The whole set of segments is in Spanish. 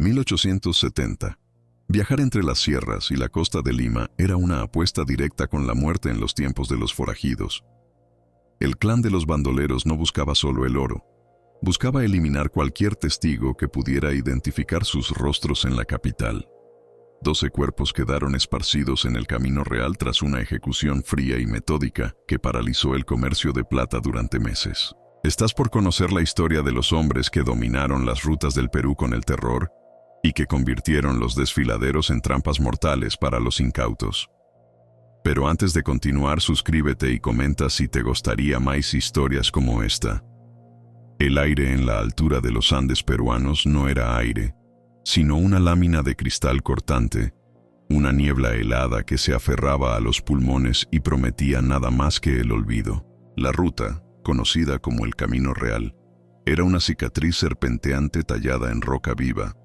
1870. Viajar entre las sierras y la costa de Lima era una apuesta directa con la muerte en los tiempos de los forajidos. El clan de los bandoleros no buscaba solo el oro, buscaba eliminar cualquier testigo que pudiera identificar sus rostros en la capital. 12 cuerpos quedaron esparcidos en el camino real tras una ejecución fría y metódica que paralizó el comercio de plata durante meses. Estás por conocer la historia de los hombres que dominaron las rutas del Perú con el terror y que convirtieron los desfiladeros en trampas mortales para los incautos. Pero antes de continuar, suscríbete y comenta si te gustaría más historias como esta. El aire en la altura de los Andes peruanos no era aire, sino una lámina de cristal cortante, una niebla helada que se aferraba a los pulmones y prometía nada más que el olvido. La ruta, conocida como el Camino Real, era una cicatriz serpenteante tallada en roca viva,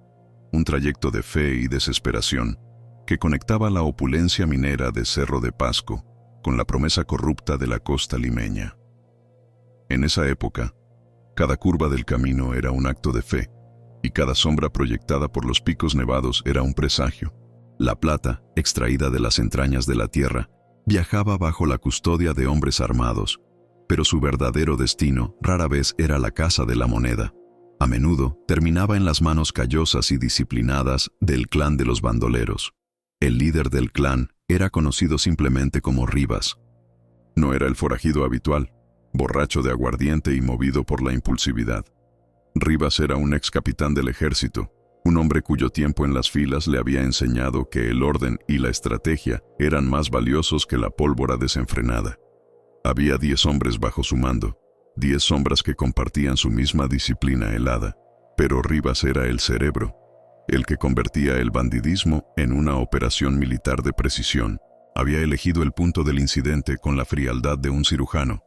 un trayecto de fe y desesperación que conectaba la opulencia minera de Cerro de Pasco con la promesa corrupta de la costa limeña. En esa época, cada curva del camino era un acto de fe, y cada sombra proyectada por los picos nevados era un presagio. La plata, extraída de las entrañas de la tierra, viajaba bajo la custodia de hombres armados, pero su verdadero destino rara vez era la casa de la moneda. A menudo terminaba en las manos callosas y disciplinadas del clan de los bandoleros. El líder del clan era conocido simplemente como Rivas. No era el forajido habitual, borracho de aguardiente y movido por la impulsividad. Rivas era un ex capitán del ejército, un hombre cuyo tiempo en las filas le había enseñado que el orden y la estrategia eran más valiosos que la pólvora desenfrenada. Había 10 hombres bajo su mando, 10 sombras que compartían su misma disciplina helada, pero Rivas era el cerebro, el que convertía el bandidismo en una operación militar de precisión. Había elegido el punto del incidente con la frialdad de un cirujano,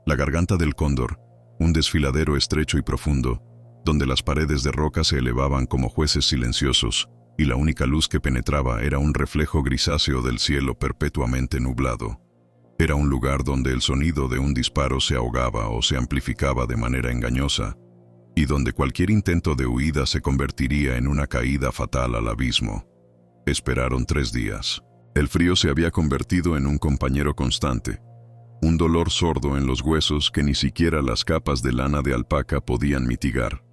la garganta del Cóndor, un desfiladero estrecho y profundo, donde las paredes de roca se elevaban como jueces silenciosos, y la única luz que penetraba era un reflejo grisáceo del cielo perpetuamente nublado. Era un lugar donde el sonido de un disparo se ahogaba o se amplificaba de manera engañosa, y donde cualquier intento de huida se convertiría en una caída fatal al abismo. Esperaron 3 días. El frío se había convertido en un compañero constante, un dolor sordo en los huesos que ni siquiera las capas de lana de alpaca podían mitigar.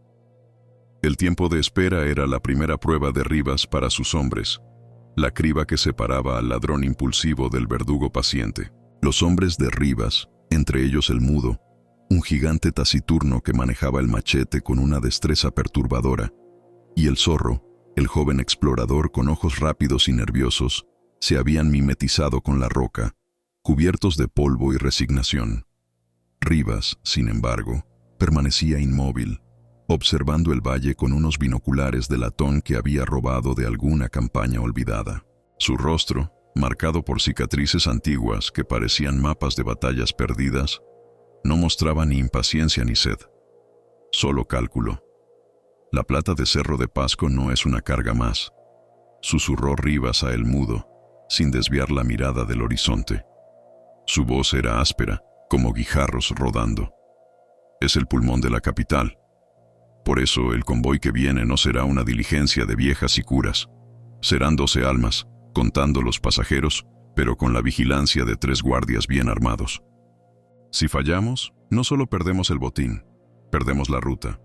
El tiempo de espera era la primera prueba de Rivas para sus hombres, la criba que separaba al ladrón impulsivo del verdugo paciente. Los hombres de Rivas, entre ellos el mudo, un gigante taciturno que manejaba el machete con una destreza perturbadora, y el zorro, el joven explorador con ojos rápidos y nerviosos, se habían mimetizado con la roca, cubiertos de polvo y resignación. Rivas, sin embargo, permanecía inmóvil, observando el valle con unos binoculares de latón que había robado de alguna campaña olvidada. Su rostro, marcado por cicatrices antiguas que parecían mapas de batallas perdidas, no mostraba ni impaciencia ni sed, solo cálculo. La plata de Cerro de Pasco no es una carga más, susurró Rivas a el mudo, sin desviar la mirada del horizonte. Su voz era áspera, como guijarros rodando. Es el pulmón de la capital. Por eso el convoy que viene no será una diligencia de viejas y curas. Serán 12 almas, contando los pasajeros, pero con la vigilancia de 3 guardias bien armados. Si fallamos, no solo perdemos el botín, perdemos la ruta.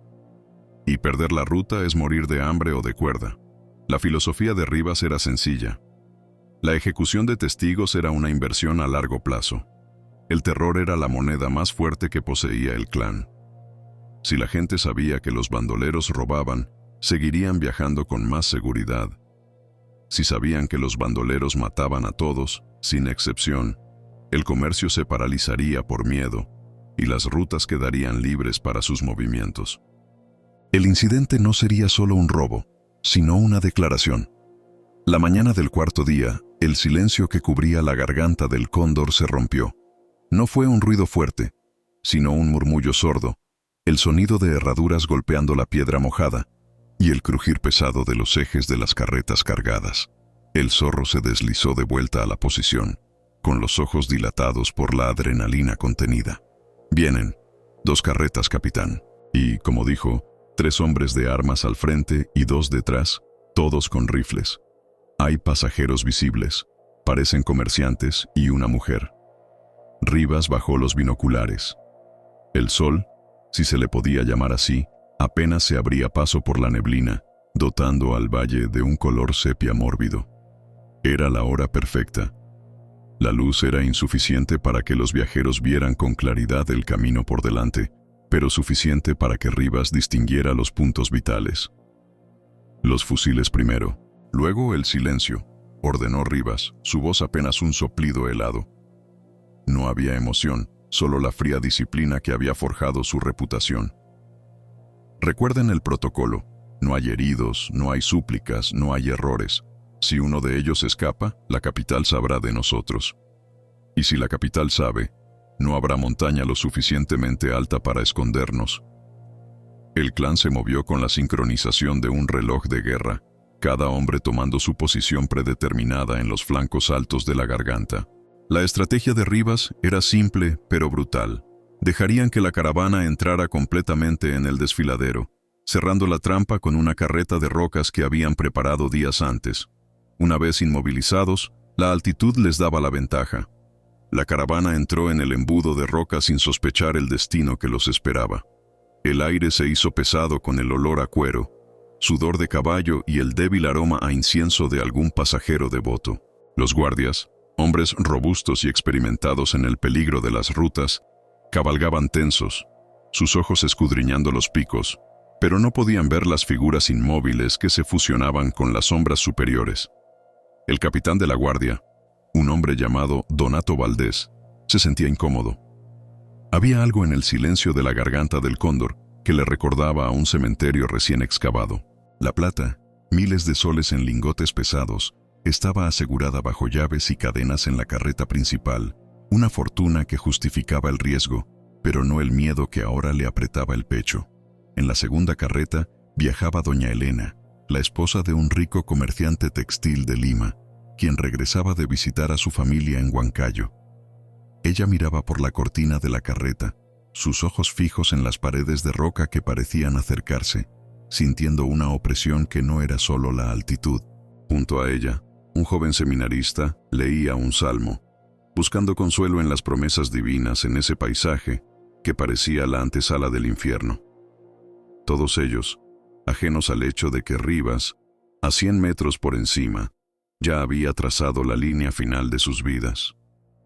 Y perder la ruta es morir de hambre o de cuerda. La filosofía de Rivas era sencilla. La ejecución de testigos era una inversión a largo plazo. El terror era la moneda más fuerte que poseía el clan. Si la gente sabía que los bandoleros robaban, seguirían viajando con más seguridad. Si sabían que los bandoleros mataban a todos, sin excepción, el comercio se paralizaría por miedo y las rutas quedarían libres para sus movimientos. El incidente no sería solo un robo, sino una declaración. La mañana del 4.º día, el silencio que cubría la garganta del Cóndor se rompió. No fue un ruido fuerte, sino un murmullo sordo, el sonido de herraduras golpeando la piedra mojada y el crujir pesado de los ejes de las carretas cargadas. El zorro se deslizó de vuelta a la posición, con los ojos dilatados por la adrenalina contenida. «Vienen 2 carretas, capitán». Y, como dijo, 3 hombres de armas al frente y 2 detrás, todos con rifles. Hay pasajeros visibles, parecen comerciantes y una mujer. Rivas bajó los binoculares. El sol, si se le podía llamar así, apenas se abría paso por la neblina, dotando al valle de un color sepia mórbido. Era la hora perfecta. La luz era insuficiente para que los viajeros vieran con claridad el camino por delante, pero suficiente para que Rivas distinguiera los puntos vitales. Los fusiles primero, luego el silencio, ordenó Rivas, su voz apenas un soplido helado. No había emoción, solo la fría disciplina que había forjado su reputación. Recuerden el protocolo, no hay heridos, no hay súplicas, no hay errores. Si uno de ellos escapa, la capital sabrá de nosotros. Y si la capital sabe, no habrá montaña lo suficientemente alta para escondernos. El clan se movió con la sincronización de un reloj de guerra, cada hombre tomando su posición predeterminada en los flancos altos de la garganta. La estrategia de Rivas era simple pero brutal. Dejarían que la caravana entrara completamente en el desfiladero, cerrando la trampa con una carreta de rocas que habían preparado días antes. Una vez inmovilizados, la altitud les daba la ventaja. La caravana entró en el embudo de rocas sin sospechar el destino que los esperaba. El aire se hizo pesado con el olor a cuero, sudor de caballo y el débil aroma a incienso de algún pasajero devoto. Los guardias, hombres robustos y experimentados en el peligro de las rutas, cabalgaban tensos, sus ojos escudriñando los picos, pero no podían ver las figuras inmóviles que se fusionaban con las sombras superiores. El capitán de la guardia, un hombre llamado Donato Valdés, se sentía incómodo. Había algo en el silencio de la garganta del cóndor que le recordaba a un cementerio recién excavado. La plata, miles de soles en lingotes pesados, estaba asegurada bajo llaves y cadenas en la carreta principal, una fortuna que justificaba el riesgo, pero no el miedo que ahora le apretaba el pecho. En la segunda carreta viajaba doña Elena, la esposa de un rico comerciante textil de Lima, quien regresaba de visitar a su familia en Huancayo. Ella miraba por la cortina de la carreta, sus ojos fijos en las paredes de roca que parecían acercarse, sintiendo una opresión que no era solo la altitud. Junto a ella, un joven seminarista leía un salmo, buscando consuelo en las promesas divinas en ese paisaje que parecía la antesala del infierno. Todos ellos, ajenos al hecho de que Rivas, a 100 metros por encima, ya había trazado la línea final de sus vidas.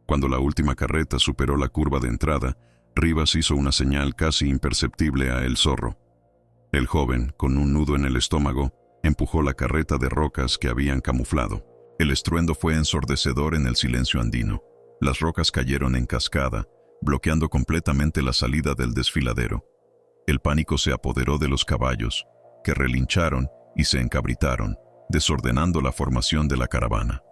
Cuando la última carreta superó la curva de entrada, Rivas hizo una señal casi imperceptible a El Zorro. El joven, con un nudo en el estómago, empujó la carreta de rocas que habían camuflado. El estruendo fue ensordecedor en el silencio andino. Las rocas cayeron en cascada, bloqueando completamente la salida del desfiladero. El pánico se apoderó de los caballos, que relincharon y se encabritaron, desordenando la formación de la caravana.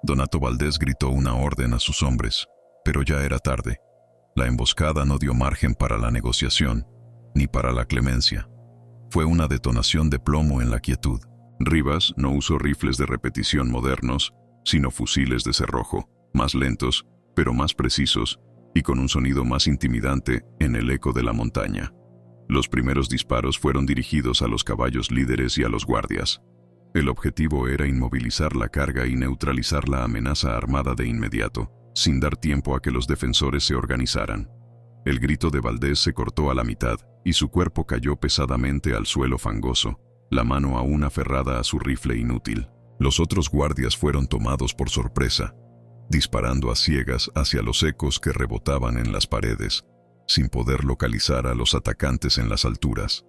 Donato Valdés gritó una orden a sus hombres, pero ya era tarde. La emboscada no dio margen para la negociación, ni para la clemencia. Fue una detonación de plomo en la quietud. Rivas no usó rifles de repetición modernos, sino fusiles de cerrojo, más lentos, pero más precisos, y con un sonido más intimidante en el eco de la montaña. Los primeros disparos fueron dirigidos a los caballos líderes y a los guardias. El objetivo era inmovilizar la carga y neutralizar la amenaza armada de inmediato, sin dar tiempo a que los defensores se organizaran. El grito de Valdés se cortó a la mitad, y su cuerpo cayó pesadamente al suelo fangoso, la mano aún aferrada a su rifle inútil. Los otros guardias fueron tomados por sorpresa, disparando a ciegas hacia los ecos que rebotaban en las paredes, sin poder localizar a los atacantes en las alturas.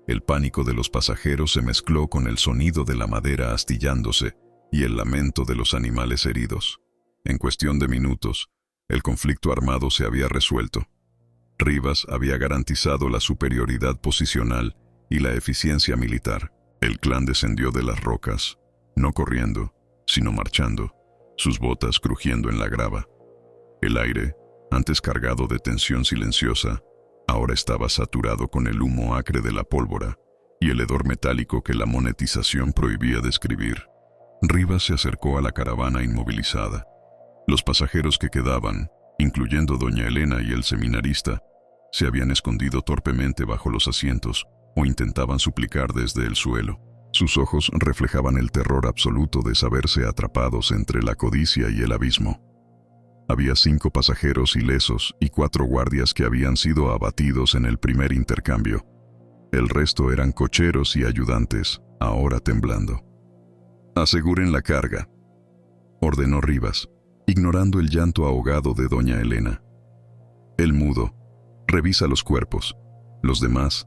El pánico de los pasajeros se mezcló con el sonido de la madera astillándose y el lamento de los animales heridos. En cuestión de minutos, el conflicto armado se había resuelto. Rivas había garantizado la superioridad posicional y la eficiencia militar. El clan descendió de las rocas, no corriendo, sino marchando, sus botas crujiendo en la grava. El aire, antes cargado de tensión silenciosa, ahora estaba saturado con el humo acre de la pólvora y el hedor metálico que la monetización prohibía describir. Rivas se acercó a la caravana inmovilizada. Los pasajeros que quedaban, incluyendo doña Elena y el seminarista, se habían escondido torpemente bajo los asientos, o intentaban suplicar desde el suelo. Sus ojos reflejaban el terror absoluto de saberse atrapados entre la codicia y el abismo. Había 5 pasajeros ilesos y 4 guardias que habían sido abatidos en el primer intercambio. El resto eran cocheros y ayudantes, ahora temblando. «Aseguren la carga», ordenó Rivas, ignorando el llanto ahogado de doña Elena. El mudo: «Revisa los cuerpos. Los demás,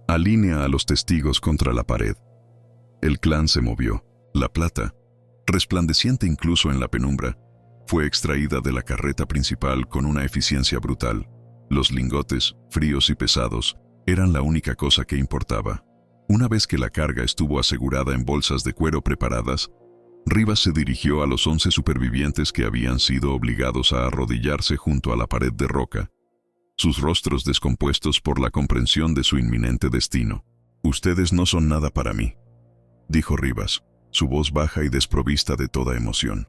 alinea a los testigos contra la pared». El clan se movió. La plata, resplandeciente incluso en la penumbra, fue extraída de la carreta principal con una eficiencia brutal. Los lingotes, fríos y pesados, eran la única cosa que importaba. Una vez que la carga estuvo asegurada en bolsas de cuero preparadas, Rivas se dirigió a los 11 supervivientes que habían sido obligados a arrodillarse junto a la pared de roca, sus rostros descompuestos por la comprensión de su inminente destino. «Ustedes no son nada para mí», dijo Rivas, su voz baja y desprovista de toda emoción.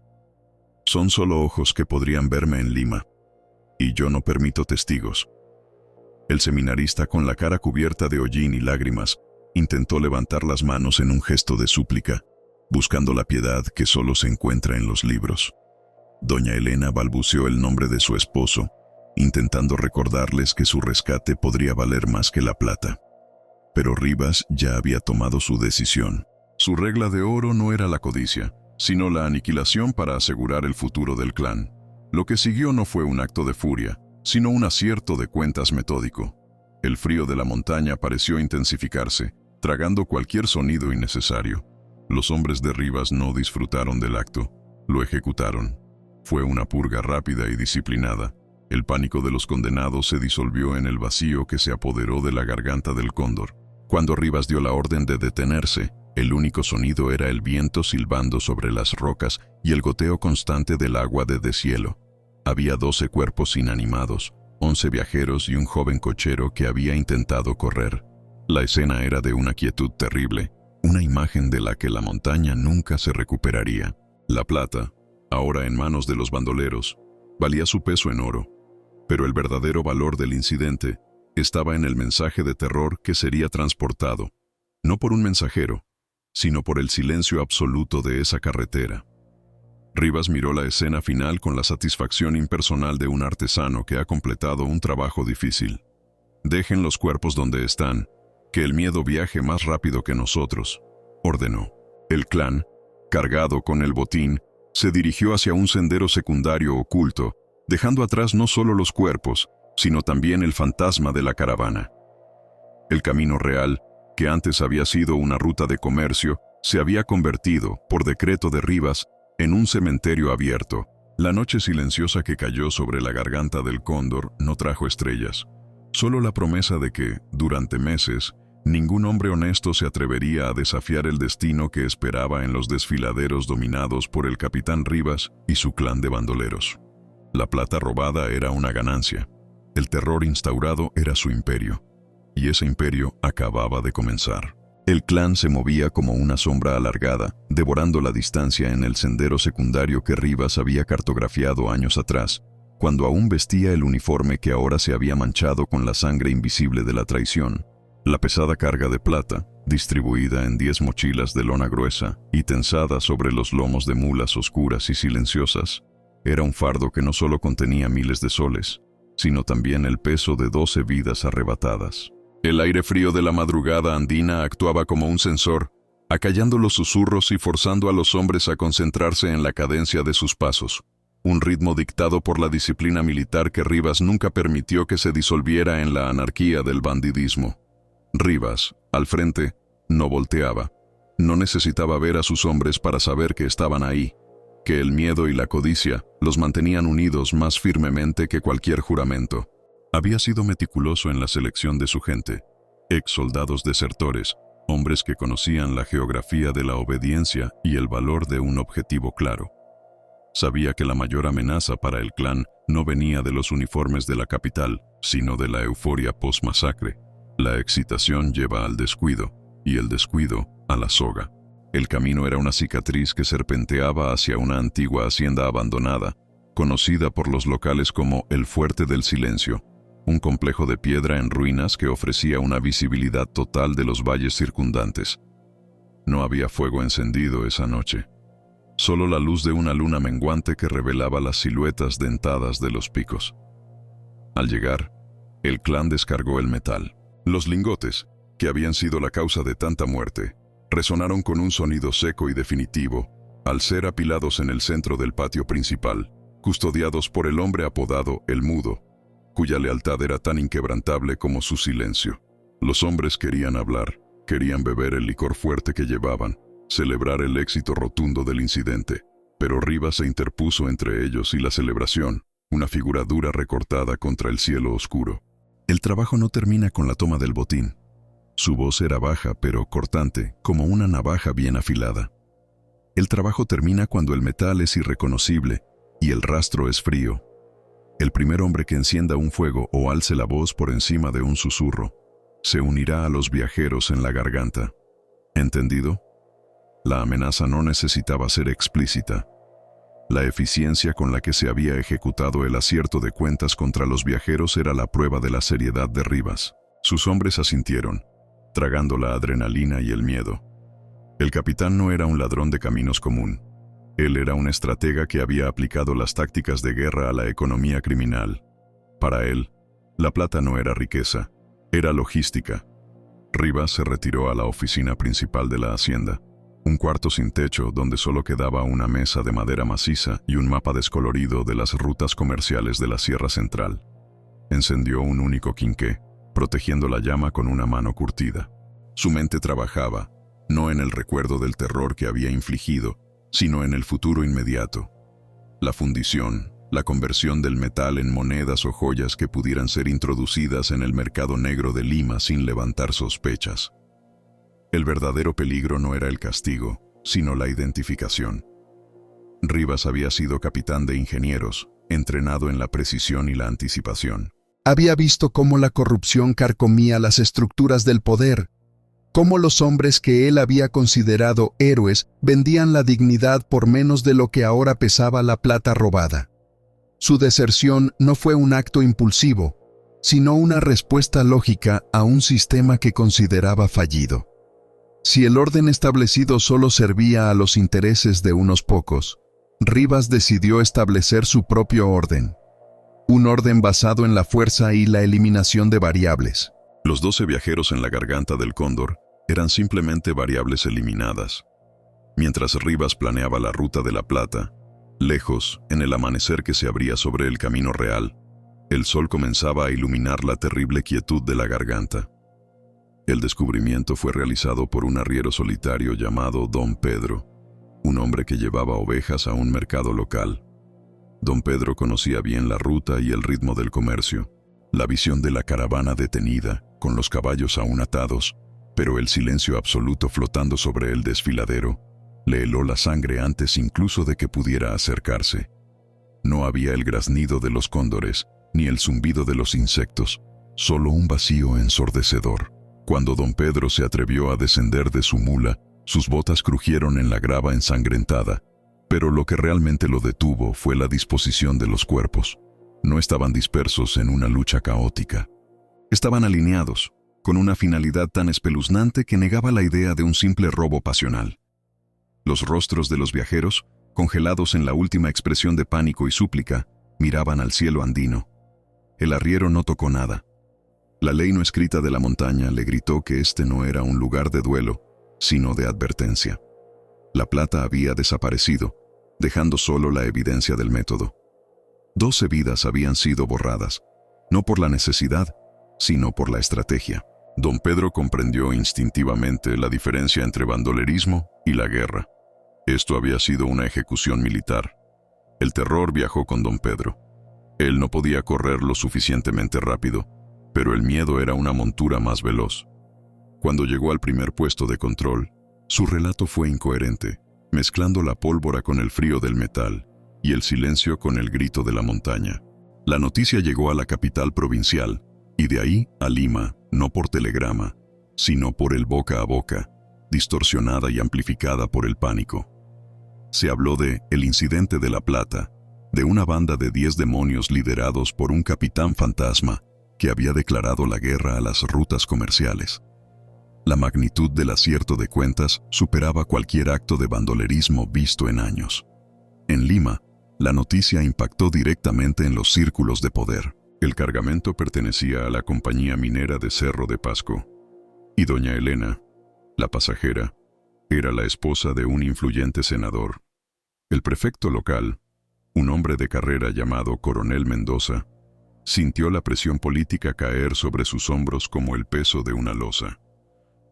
«Son solo ojos que podrían verme en Lima, y yo no permito testigos». El seminarista, con la cara cubierta de hollín y lágrimas, intentó levantar las manos en un gesto de súplica, buscando la piedad que solo se encuentra en los libros. Doña Elena balbuceó el nombre de su esposo, intentando recordarles que su rescate podría valer más que la plata. Pero Rivas ya había tomado su decisión. Su regla de oro no era la codicia, sino la aniquilación para asegurar el futuro del clan. Lo que siguió no fue un acto de furia, sino un acierto de cuentas metódico. El frío de la montaña pareció intensificarse, tragando cualquier sonido innecesario. Los hombres de Rivas no disfrutaron del acto, lo ejecutaron. Fue una purga rápida y disciplinada. El pánico de los condenados se disolvió en el vacío que se apoderó de la garganta del cóndor. Cuando Rivas dio la orden de detenerse, el único sonido era el viento silbando sobre las rocas y el goteo constante del agua de deshielo. Había 12 cuerpos inanimados, 11 viajeros y un joven cochero que había intentado correr. La escena era de una quietud terrible, una imagen de la que la montaña nunca se recuperaría. La plata, ahora en manos de los bandoleros, valía su peso en oro, pero el verdadero valor del incidente estaba en el mensaje de terror que sería transportado, no por un mensajero, sino por el silencio absoluto de esa carretera. Rivas miró la escena final con la satisfacción impersonal de un artesano que ha completado un trabajo difícil. «Dejen los cuerpos donde están, que el miedo viaje más rápido que nosotros», ordenó. El clan, cargado con el botín, se dirigió hacia un sendero secundario oculto, dejando atrás no solo los cuerpos, sino también el fantasma de la caravana. El camino real, que antes había sido una ruta de comercio, se había convertido, por decreto de Rivas, en un cementerio abierto. La noche silenciosa que cayó sobre la garganta del cóndor no trajo estrellas, solo la promesa de que, durante meses, ningún hombre honesto se atrevería a desafiar el destino que esperaba en los desfiladeros dominados por el capitán Rivas y su clan de bandoleros. La plata robada era una ganancia. El terror instaurado era su imperio, y ese imperio acababa de comenzar. El clan se movía como una sombra alargada, devorando la distancia en el sendero secundario que Rivas había cartografiado años atrás, cuando aún vestía el uniforme que ahora se había manchado con la sangre invisible de la traición. La pesada carga de plata, distribuida en 10 mochilas de lona gruesa y tensada sobre los lomos de mulas oscuras y silenciosas, era un fardo que no solo contenía miles de soles, sino también el peso de 12 vidas arrebatadas. El aire frío de la madrugada andina actuaba como un sensor, acallando los susurros y forzando a los hombres a concentrarse en la cadencia de sus pasos, un ritmo dictado por la disciplina militar que Rivas nunca permitió que se disolviera en la anarquía del bandidismo. Rivas, al frente, no volteaba. No necesitaba ver a sus hombres para saber que estaban ahí, que el miedo y la codicia los mantenían unidos más firmemente que cualquier juramento. Había sido meticuloso en la selección de su gente, ex soldados desertores, hombres que conocían la geografía de la obediencia y el valor de un objetivo claro. Sabía que la mayor amenaza para el clan no venía de los uniformes de la capital, sino de la euforia post-masacre. La excitación lleva al descuido, y el descuido a la soga. El camino era una cicatriz que serpenteaba hacia una antigua hacienda abandonada, conocida por los locales como el Fuerte del Silencio. un complejo de piedra en ruinas que ofrecía una visibilidad total de los valles circundantes. No había fuego encendido esa noche, solo la luz de una luna menguante que revelaba las siluetas dentadas de los picos. Al llegar, el clan descargó el metal. Los lingotes, que habían sido la causa de tanta muerte, resonaron con un sonido seco y definitivo, al ser apilados en el centro del patio principal, custodiados por el hombre apodado El Mudo, cuya lealtad era tan inquebrantable como su silencio. Los hombres querían hablar, querían beber el licor fuerte que llevaban, celebrar el éxito rotundo del incidente, pero Rivas se interpuso entre ellos y la celebración, una figura dura recortada contra el cielo oscuro. El trabajo no termina con la toma del botín. Su voz era baja pero cortante, como una navaja bien afilada. El trabajo termina cuando el metal es irreconocible y el rastro es frío. El primer hombre que encienda un fuego o alce la voz por encima de un susurro, se unirá a los viajeros en la garganta. ¿Entendido? La amenaza no necesitaba ser explícita. La eficiencia con la que se había ejecutado el acierto de cuentas contra los viajeros era la prueba de la seriedad de Rivas. Sus hombres asintieron, tragando la adrenalina y el miedo. El capitán no era un ladrón de caminos común. Él era un estratega que había aplicado las tácticas de guerra a la economía criminal. Para él, la plata no era riqueza, era logística. Rivas se retiró a la oficina principal de la hacienda, un cuarto sin techo donde solo quedaba una mesa de madera maciza y un mapa descolorido de las rutas comerciales de la Sierra Central. Encendió un único quinqué, protegiendo la llama con una mano curtida. Su mente trabajaba, no en el recuerdo del terror que había infligido, sino en el futuro inmediato. La fundición, la conversión del metal en monedas o joyas que pudieran ser introducidas en el mercado negro de Lima sin levantar sospechas. El verdadero peligro no era el castigo, sino la identificación. Rivas había sido capitán de ingenieros, entrenado en la precisión y la anticipación. Había visto cómo la corrupción carcomía las estructuras del poder, cómo los hombres que él había considerado héroes vendían la dignidad por menos de lo que ahora pesaba la plata robada. Su deserción no fue un acto impulsivo, sino una respuesta lógica a un sistema que consideraba fallido. Si el orden establecido solo servía a los intereses de unos pocos, Rivas decidió establecer su propio orden. Un orden basado en la fuerza y la eliminación de variables. Los 12 viajeros en la garganta del Cóndor eran simplemente variables eliminadas. Mientras Rivas planeaba la ruta de la plata, lejos, en el amanecer que se abría sobre el camino real, el sol comenzaba a iluminar la terrible quietud de la garganta. El descubrimiento fue realizado por un arriero solitario llamado Don Pedro, un hombre que llevaba ovejas a un mercado local. Don Pedro conocía bien la ruta y el ritmo del comercio, la visión de la caravana detenida, con los caballos aún atados, pero el silencio absoluto flotando sobre el desfiladero, le heló la sangre antes incluso de que pudiera acercarse. No había el graznido de los cóndores, ni el zumbido de los insectos, solo un vacío ensordecedor. Cuando don Pedro se atrevió a descender de su mula, sus botas crujieron en la grava ensangrentada, pero lo que realmente lo detuvo fue la disposición de los cuerpos. No estaban dispersos en una lucha caótica. Estaban alineados, con una finalidad tan espeluznante que negaba la idea de un simple robo pasional. Los rostros de los viajeros, congelados en la última expresión de pánico y súplica, miraban al cielo andino. El arriero no tocó nada. La ley no escrita de la montaña le gritó que este no era un lugar de duelo, sino de advertencia. La plata había desaparecido, dejando solo la evidencia del método. 12 vidas habían sido borradas, no por la necesidad, sino por la estrategia. Don Pedro comprendió instintivamente la diferencia entre bandolerismo y la guerra. Esto había sido una ejecución militar. El terror viajó con don Pedro. Él no podía correr lo suficientemente rápido, pero el miedo era una montura más veloz. Cuando llegó al primer puesto de control, su relato fue incoherente, mezclando la pólvora con el frío del metal y el silencio con el grito de la montaña. La noticia llegó a la capital provincial y de ahí a Lima, no por telegrama, sino por el boca a boca, distorsionada y amplificada por el pánico. Se habló de el incidente de La Plata, de una banda de 10 demonios liderados por un capitán fantasma, que había declarado la guerra a las rutas comerciales. La magnitud del acierto de cuentas superaba cualquier acto de bandolerismo visto en años. En Lima, la noticia impactó directamente en los círculos de poder. El cargamento pertenecía a la compañía minera de Cerro de Pasco, y doña Elena, la pasajera, era la esposa de un influyente senador. El prefecto local, un hombre de carrera llamado Coronel Mendoza, sintió la presión política caer sobre sus hombros como el peso de una losa.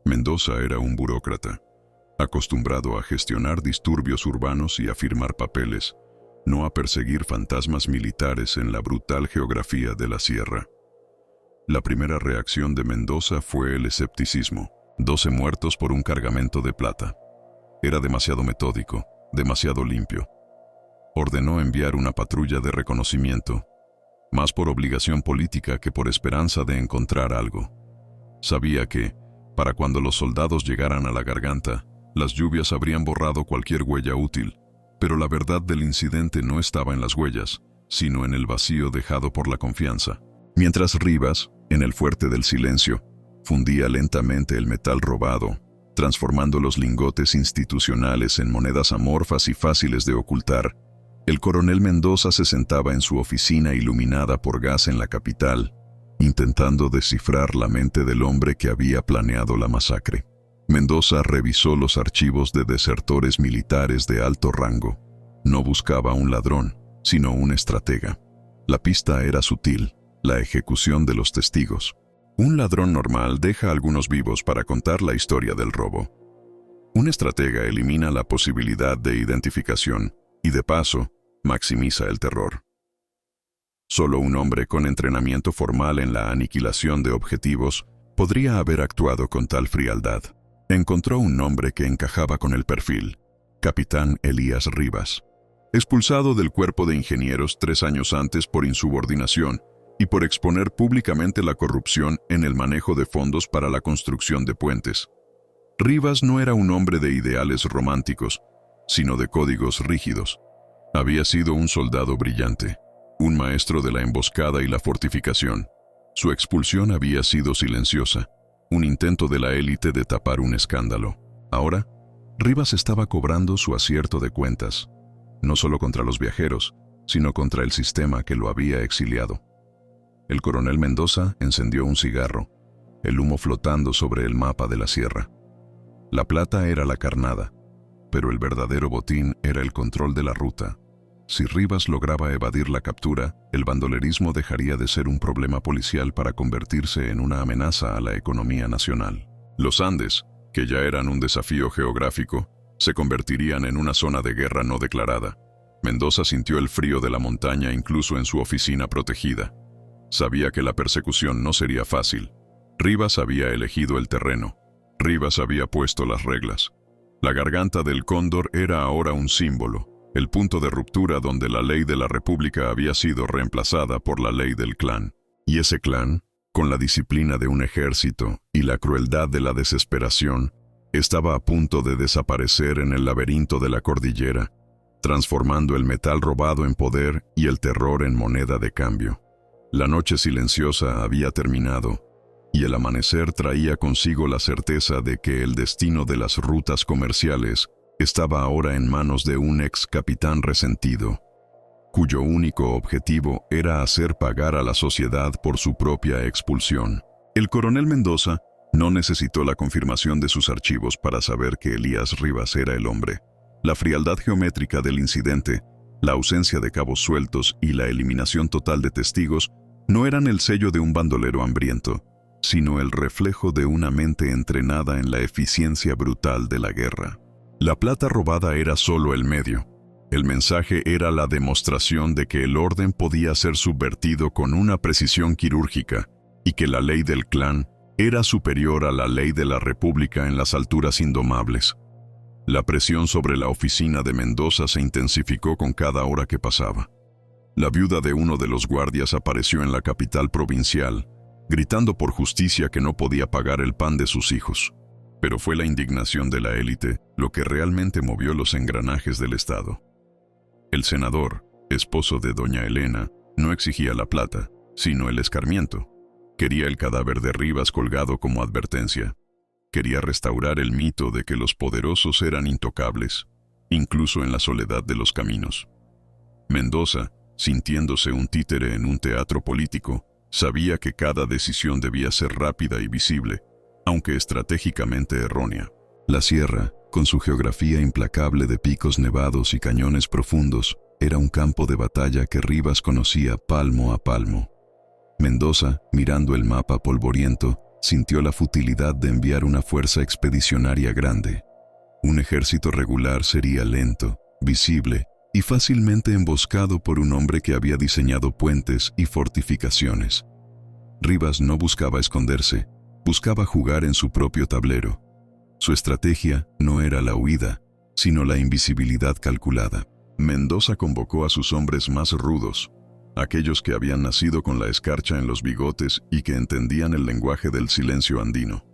Mendoza era un burócrata, acostumbrado a gestionar disturbios urbanos y a firmar papeles, no a perseguir fantasmas militares en la brutal geografía de la sierra. La primera reacción de Mendoza fue el escepticismo. 12 muertos por un cargamento de plata. Era demasiado metódico, demasiado limpio. Ordenó enviar una patrulla de reconocimiento, más por obligación política que por esperanza de encontrar algo. Sabía que, para cuando los soldados llegaran a la garganta, las lluvias habrían borrado cualquier huella útil, pero la verdad del incidente no estaba en las huellas, sino en el vacío dejado por la confianza. Mientras Rivas, en el fuerte del silencio, fundía lentamente el metal robado, transformando los lingotes institucionales en monedas amorfas y fáciles de ocultar, el coronel Mendoza se sentaba en su oficina iluminada por gas en la capital, intentando descifrar la mente del hombre que había planeado la masacre. Mendoza revisó los archivos de desertores militares de alto rango. No buscaba un ladrón, sino un estratega. La pista era sutil, la ejecución de los testigos. Un ladrón normal deja a algunos vivos para contar la historia del robo. Un estratega elimina la posibilidad de identificación y, de paso, maximiza el terror. Solo un hombre con entrenamiento formal en la aniquilación de objetivos podría haber actuado con tal frialdad. Encontró un nombre que encajaba con el perfil: Capitán Elías Rivas. Expulsado del cuerpo de ingenieros 3 años antes por insubordinación y por exponer públicamente la corrupción en el manejo de fondos para la construcción de puentes. Rivas no era un hombre de ideales románticos, sino de códigos rígidos. Había sido un soldado brillante, un maestro de la emboscada y la fortificación. Su expulsión había sido silenciosa, un intento de la élite de tapar un escándalo. Ahora, Rivas estaba cobrando su acierto de cuentas, no solo contra los viajeros, sino contra el sistema que lo había exiliado. El coronel Mendoza encendió un cigarro, el humo flotando sobre el mapa de la sierra. La plata era la carnada, pero el verdadero botín era el control de la ruta. Si Rivas lograba evadir la captura, el bandolerismo dejaría de ser un problema policial para convertirse en una amenaza a la economía nacional. Los Andes, que ya eran un desafío geográfico, se convertirían en una zona de guerra no declarada. Mendoza sintió el frío de la montaña incluso en su oficina protegida. Sabía que la persecución no sería fácil. Rivas había elegido el terreno. Rivas había puesto las reglas. La garganta del Cóndor era ahora un símbolo, el punto de ruptura donde la ley de la República había sido reemplazada por la ley del clan. Y ese clan, con la disciplina de un ejército y la crueldad de la desesperación, estaba a punto de desaparecer en el laberinto de la cordillera, transformando el metal robado en poder y el terror en moneda de cambio. La noche silenciosa había terminado, y el amanecer traía consigo la certeza de que el destino de las rutas comerciales estaba ahora en manos de un ex capitán resentido, cuyo único objetivo era hacer pagar a la sociedad por su propia expulsión. El coronel Mendoza no necesitó la confirmación de sus archivos para saber que Elías Rivas era el hombre. La frialdad geométrica del incidente, la ausencia de cabos sueltos y la eliminación total de testigos no eran el sello de un bandolero hambriento, sino el reflejo de una mente entrenada en la eficiencia brutal de la guerra. La plata robada era solo el medio. El mensaje era la demostración de que el orden podía ser subvertido con una precisión quirúrgica y que la ley del clan era superior a la ley de la República en las alturas indomables. La presión sobre la oficina de Mendoza se intensificó con cada hora que pasaba. La viuda de uno de los guardias apareció en la capital provincial, gritando por justicia que no podía pagar el pan de sus hijos. Pero fue la indignación de la élite lo que realmente movió los engranajes del Estado. El senador, esposo de doña Elena, no exigía la plata, sino el escarmiento. Quería el cadáver de Rivas colgado como advertencia. Quería restaurar el mito de que los poderosos eran intocables, incluso en la soledad de los caminos. Mendoza, sintiéndose un títere en un teatro político, sabía que cada decisión debía ser rápida y visible, aunque estratégicamente errónea. La sierra, con su geografía implacable de picos nevados y cañones profundos, era un campo de batalla que Rivas conocía palmo a palmo. Mendoza, mirando el mapa polvoriento, sintió la futilidad de enviar una fuerza expedicionaria grande. Un ejército regular sería lento, visible y fácilmente emboscado por un hombre que había diseñado puentes y fortificaciones. Rivas no buscaba esconderse, buscaba jugar en su propio tablero. Su estrategia no era la huida, sino la invisibilidad calculada. Mendoza convocó a sus hombres más rudos, aquellos que habían nacido con la escarcha en los bigotes y que entendían el lenguaje del silencio andino.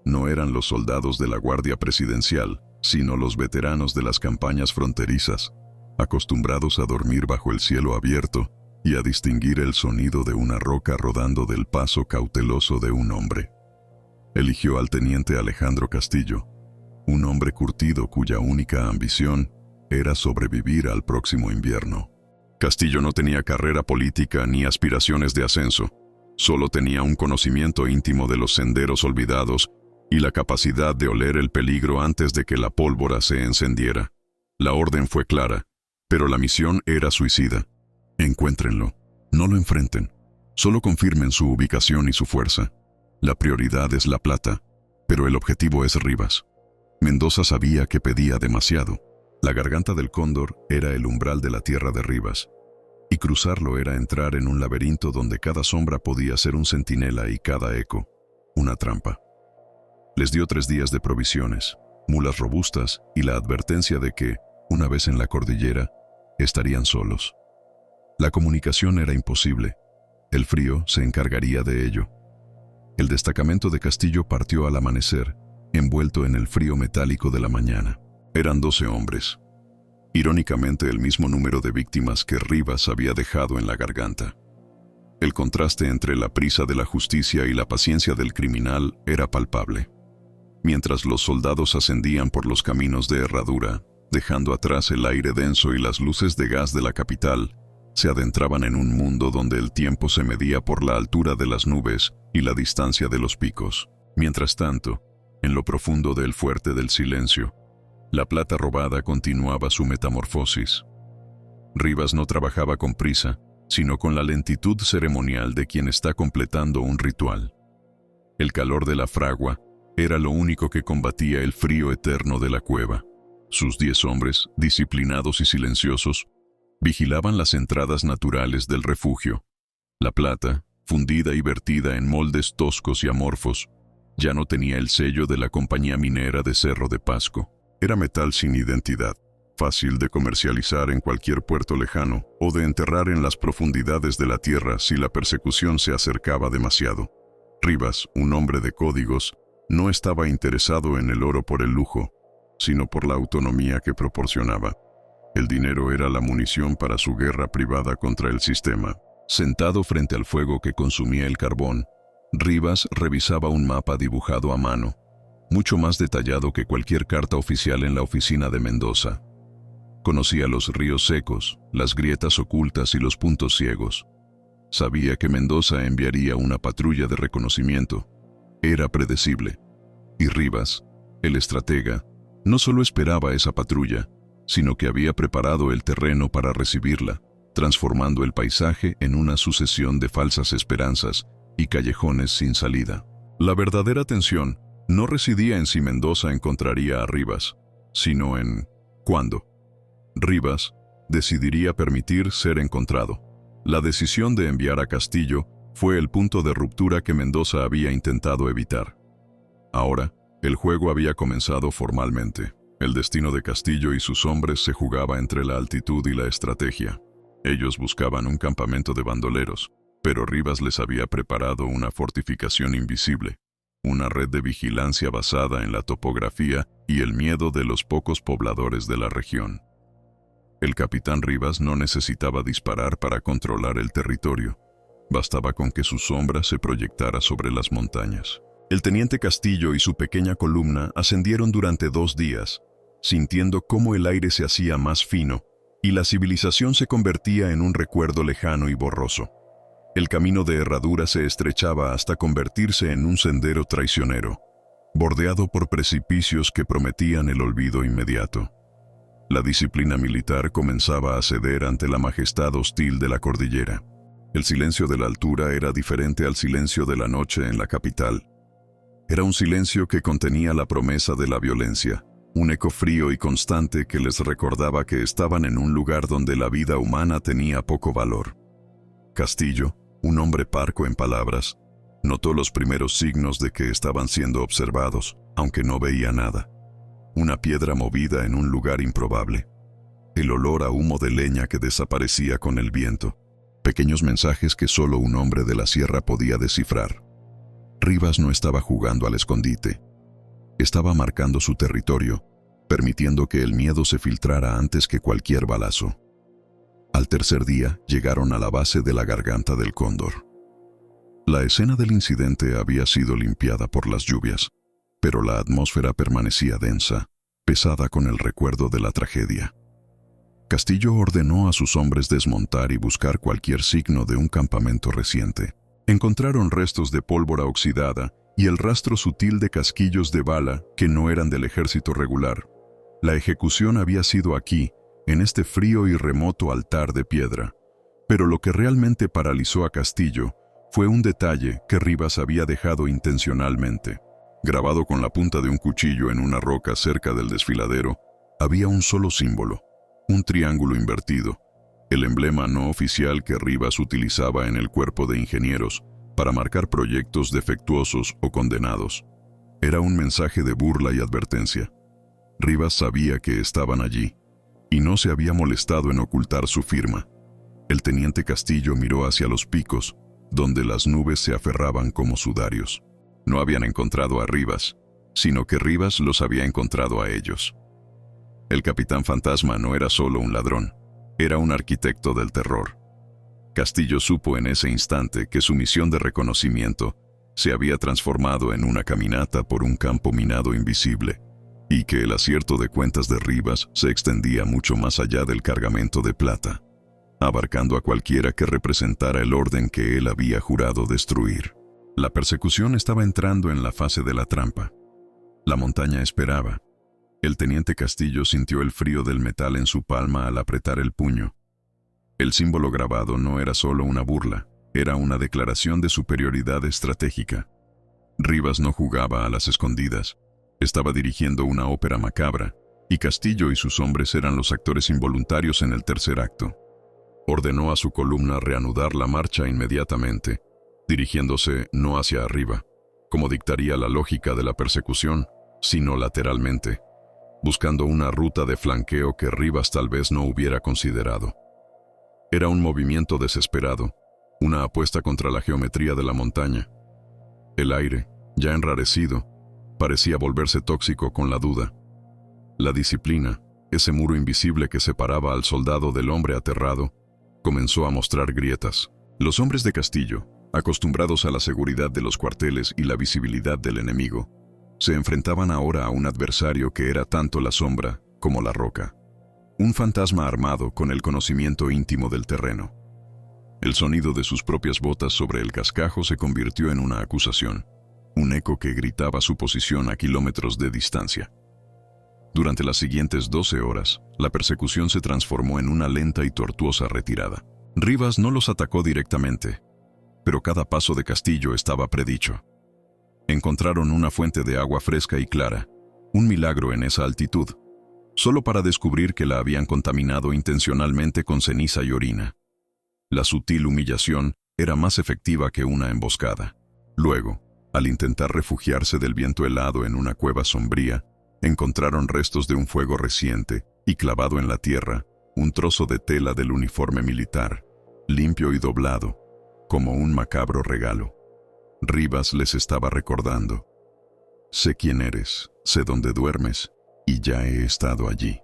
No eran los soldados de la Guardia Presidencial, sino los veteranos de las campañas fronterizas, acostumbrados a dormir bajo el cielo abierto y a distinguir el sonido de una roca rodando del paso cauteloso de un hombre. Eligió al teniente Alejandro Castillo, un hombre curtido cuya única ambición era sobrevivir al próximo invierno. Castillo no tenía carrera política ni aspiraciones de ascenso, solo tenía un conocimiento íntimo de los senderos olvidados y la capacidad de oler el peligro antes de que la pólvora se encendiera. La orden fue clara, pero la misión era suicida. Encuéntrenlo, no lo enfrenten, solo confirmen su ubicación y su fuerza. La prioridad es la plata, pero el objetivo es Rivas. Mendoza sabía que pedía demasiado. La garganta del cóndor era el umbral de la tierra de Rivas, y cruzarlo era entrar en un laberinto donde cada sombra podía ser un centinela y cada eco, una trampa. Les dio 3 días de provisiones, mulas robustas y la advertencia de que, una vez en la cordillera, estarían solos. La comunicación era imposible. El frío se encargaría de ello. El destacamento de Castillo partió al amanecer, envuelto en el frío metálico de la mañana. Eran 12 hombres. Irónicamente, el mismo número de víctimas que Rivas había dejado en la garganta. El contraste entre la prisa de la justicia y la paciencia del criminal era palpable. Mientras los soldados ascendían por los caminos de herradura, dejando atrás el aire denso y las luces de gas de la capital, se adentraban en un mundo donde el tiempo se medía por la altura de las nubes y la distancia de los picos. Mientras tanto, en lo profundo del fuerte del silencio, la plata robada continuaba su metamorfosis. Rivas no trabajaba con prisa, sino con la lentitud ceremonial de quien está completando un ritual. El calor de la fragua era lo único que combatía el frío eterno de la cueva. Sus 10 hombres, disciplinados y silenciosos, vigilaban las entradas naturales del refugio. La plata, fundida y vertida en moldes toscos y amorfos, ya no tenía el sello de la compañía minera de Cerro de Pasco. Era metal sin identidad, fácil de comercializar en cualquier puerto lejano o de enterrar en las profundidades de la tierra si la persecución se acercaba demasiado. Rivas, un hombre de códigos, no estaba interesado en el oro por el lujo, sino por la autonomía que proporcionaba. El dinero era la munición para su guerra privada contra el sistema. Sentado frente al fuego que consumía el carbón, Rivas revisaba un mapa dibujado a mano, mucho más detallado que cualquier carta oficial en la oficina de Mendoza. Conocía los ríos secos, las grietas ocultas y los puntos ciegos. Sabía que Mendoza enviaría una patrulla de reconocimiento. Era predecible. Y Rivas, el estratega, no solo esperaba esa patrulla, sino que había preparado el terreno para recibirla, transformando el paisaje en una sucesión de falsas esperanzas y callejones sin salida. La verdadera tensión no residía en si Mendoza encontraría a Rivas, sino en cuándo. Rivas decidiría permitir ser encontrado. La decisión de enviar a Castillo fue el punto de ruptura que Mendoza había intentado evitar. Ahora, el juego había comenzado formalmente. El destino de Castillo y sus hombres se jugaba entre la altitud y la estrategia. Ellos buscaban un campamento de bandoleros, pero Rivas les había preparado una fortificación invisible, una red de vigilancia basada en la topografía y el miedo de los pocos pobladores de la región. El capitán Rivas no necesitaba disparar para controlar el territorio. Bastaba con que su sombra se proyectara sobre las montañas. El teniente Castillo y su pequeña columna ascendieron durante 2 días, sintiendo cómo el aire se hacía más fino y la civilización se convertía en un recuerdo lejano y borroso. El camino de herradura se estrechaba hasta convertirse en un sendero traicionero, bordeado por precipicios que prometían el olvido inmediato. La disciplina militar comenzaba a ceder ante la majestad hostil de la cordillera. El silencio de la altura era diferente al silencio de la noche en la capital. Era un silencio que contenía la promesa de la violencia, un eco frío y constante que les recordaba que estaban en un lugar donde la vida humana tenía poco valor. Castillo, un hombre parco en palabras, notó los primeros signos de que estaban siendo observados, aunque no veía nada. Una piedra movida en un lugar improbable. El olor a humo de leña que desaparecía con el viento. Pequeños mensajes que solo un hombre de la sierra podía descifrar. Rivas no estaba jugando al escondite. Estaba marcando su territorio, permitiendo que el miedo se filtrara antes que cualquier balazo. Al tercer día, llegaron a la base de la garganta del Cóndor. La escena del incidente había sido limpiada por las lluvias, pero la atmósfera permanecía densa, pesada con el recuerdo de la tragedia. Castillo ordenó a sus hombres desmontar y buscar cualquier signo de un campamento reciente. Encontraron restos de pólvora oxidada y el rastro sutil de casquillos de bala que no eran del ejército regular. La ejecución había sido aquí, en este frío y remoto altar de piedra. Pero lo que realmente paralizó a Castillo fue un detalle que Rivas había dejado intencionalmente. Grabado con la punta de un cuchillo en una roca cerca del desfiladero, había un solo símbolo. Un triángulo invertido, el emblema no oficial que Rivas utilizaba en el cuerpo de ingenieros para marcar proyectos defectuosos o condenados. Era un mensaje de burla y advertencia. Rivas sabía que estaban allí, y no se había molestado en ocultar su firma. El teniente Castillo miró hacia los picos, donde las nubes se aferraban como sudarios. No habían encontrado a Rivas, sino que Rivas los había encontrado a ellos. El capitán fantasma no era solo un ladrón, era un arquitecto del terror. Castillo supo en ese instante que su misión de reconocimiento se había transformado en una caminata por un campo minado invisible, y que el acierto de cuentas de Rivas se extendía mucho más allá del cargamento de plata, abarcando a cualquiera que representara el orden que él había jurado destruir. La persecución estaba entrando en la fase de la trampa. La montaña esperaba. El teniente Castillo sintió el frío del metal en su palma al apretar el puño. El símbolo grabado no era solo una burla, era una declaración de superioridad estratégica. Rivas no jugaba a las escondidas, estaba dirigiendo una ópera macabra, y Castillo y sus hombres eran los actores involuntarios en el tercer acto. Ordenó a su columna reanudar la marcha inmediatamente, dirigiéndose no hacia arriba, como dictaría la lógica de la persecución, sino lateralmente, buscando una ruta de flanqueo que Rivas tal vez no hubiera considerado. Era un movimiento desesperado, una apuesta contra la geometría de la montaña. El aire, ya enrarecido, parecía volverse tóxico con la duda. La disciplina, ese muro invisible que separaba al soldado del hombre aterrado, comenzó a mostrar grietas. Los hombres de Castillo, acostumbrados a la seguridad de los cuarteles y la visibilidad del enemigo, se enfrentaban ahora a un adversario que era tanto la sombra como la roca. Un fantasma armado con el conocimiento íntimo del terreno. El sonido de sus propias botas sobre el cascajo se convirtió en una acusación, un eco que gritaba su posición a kilómetros de distancia. Durante las siguientes 12 horas, la persecución se transformó en una lenta y tortuosa retirada. Rivas no los atacó directamente, pero cada paso de Castillo estaba predicho. Encontraron una fuente de agua fresca y clara, un milagro en esa altitud, solo para descubrir que la habían contaminado intencionalmente con ceniza y orina. La sutil humillación era más efectiva que una emboscada. Luego, al intentar refugiarse del viento helado en una cueva sombría, encontraron restos de un fuego reciente y clavado en la tierra, un trozo de tela del uniforme militar, limpio y doblado, como un macabro regalo. Rivas les estaba recordando: sé quién eres, sé dónde duermes, y ya he estado allí.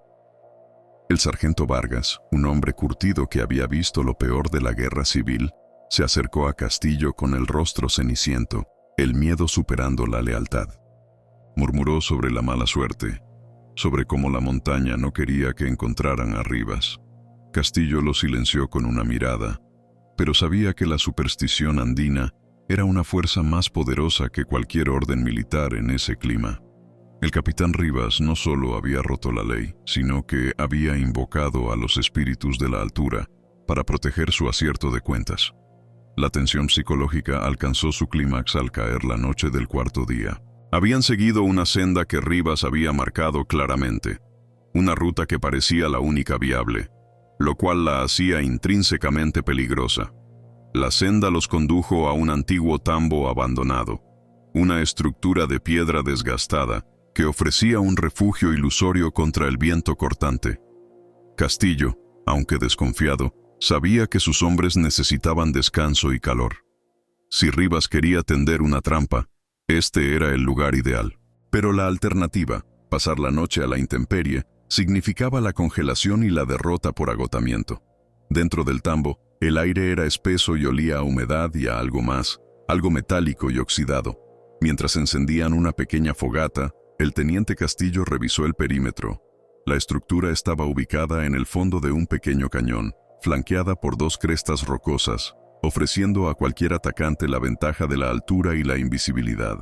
El sargento Vargas, un hombre curtido que había visto lo peor de la guerra civil, Se acercó a Castillo con el rostro ceniciento, el miedo superando la lealtad. Murmuró sobre la mala suerte, sobre cómo la montaña no quería que encontraran a Rivas. Castillo lo silenció con una mirada, pero sabía que la superstición andina era una fuerza más poderosa que cualquier orden militar en ese clima. El capitán Rivas no solo había roto la ley, sino que había invocado a los espíritus de la altura para proteger su acierto de cuentas. La tensión psicológica alcanzó su clímax al caer la noche del cuarto día. Habían seguido una senda que Rivas había marcado claramente, una ruta que parecía la única viable, lo cual la hacía intrínsecamente peligrosa. La senda los condujo a un antiguo tambo abandonado, una estructura de piedra desgastada que ofrecía un refugio ilusorio contra el viento cortante. Castillo, aunque desconfiado, sabía que sus hombres necesitaban descanso y calor. Si Rivas quería tender una trampa, este era el lugar ideal. Pero la alternativa, pasar la noche a la intemperie, significaba la congelación y la derrota por agotamiento. Dentro del tambo, el aire era espeso y olía a humedad y a algo más, algo metálico y oxidado. Mientras encendían una pequeña fogata, el teniente Castillo revisó el perímetro. La estructura estaba ubicada en el fondo de un pequeño cañón, flanqueada por dos crestas rocosas, ofreciendo a cualquier atacante la ventaja de la altura y la invisibilidad.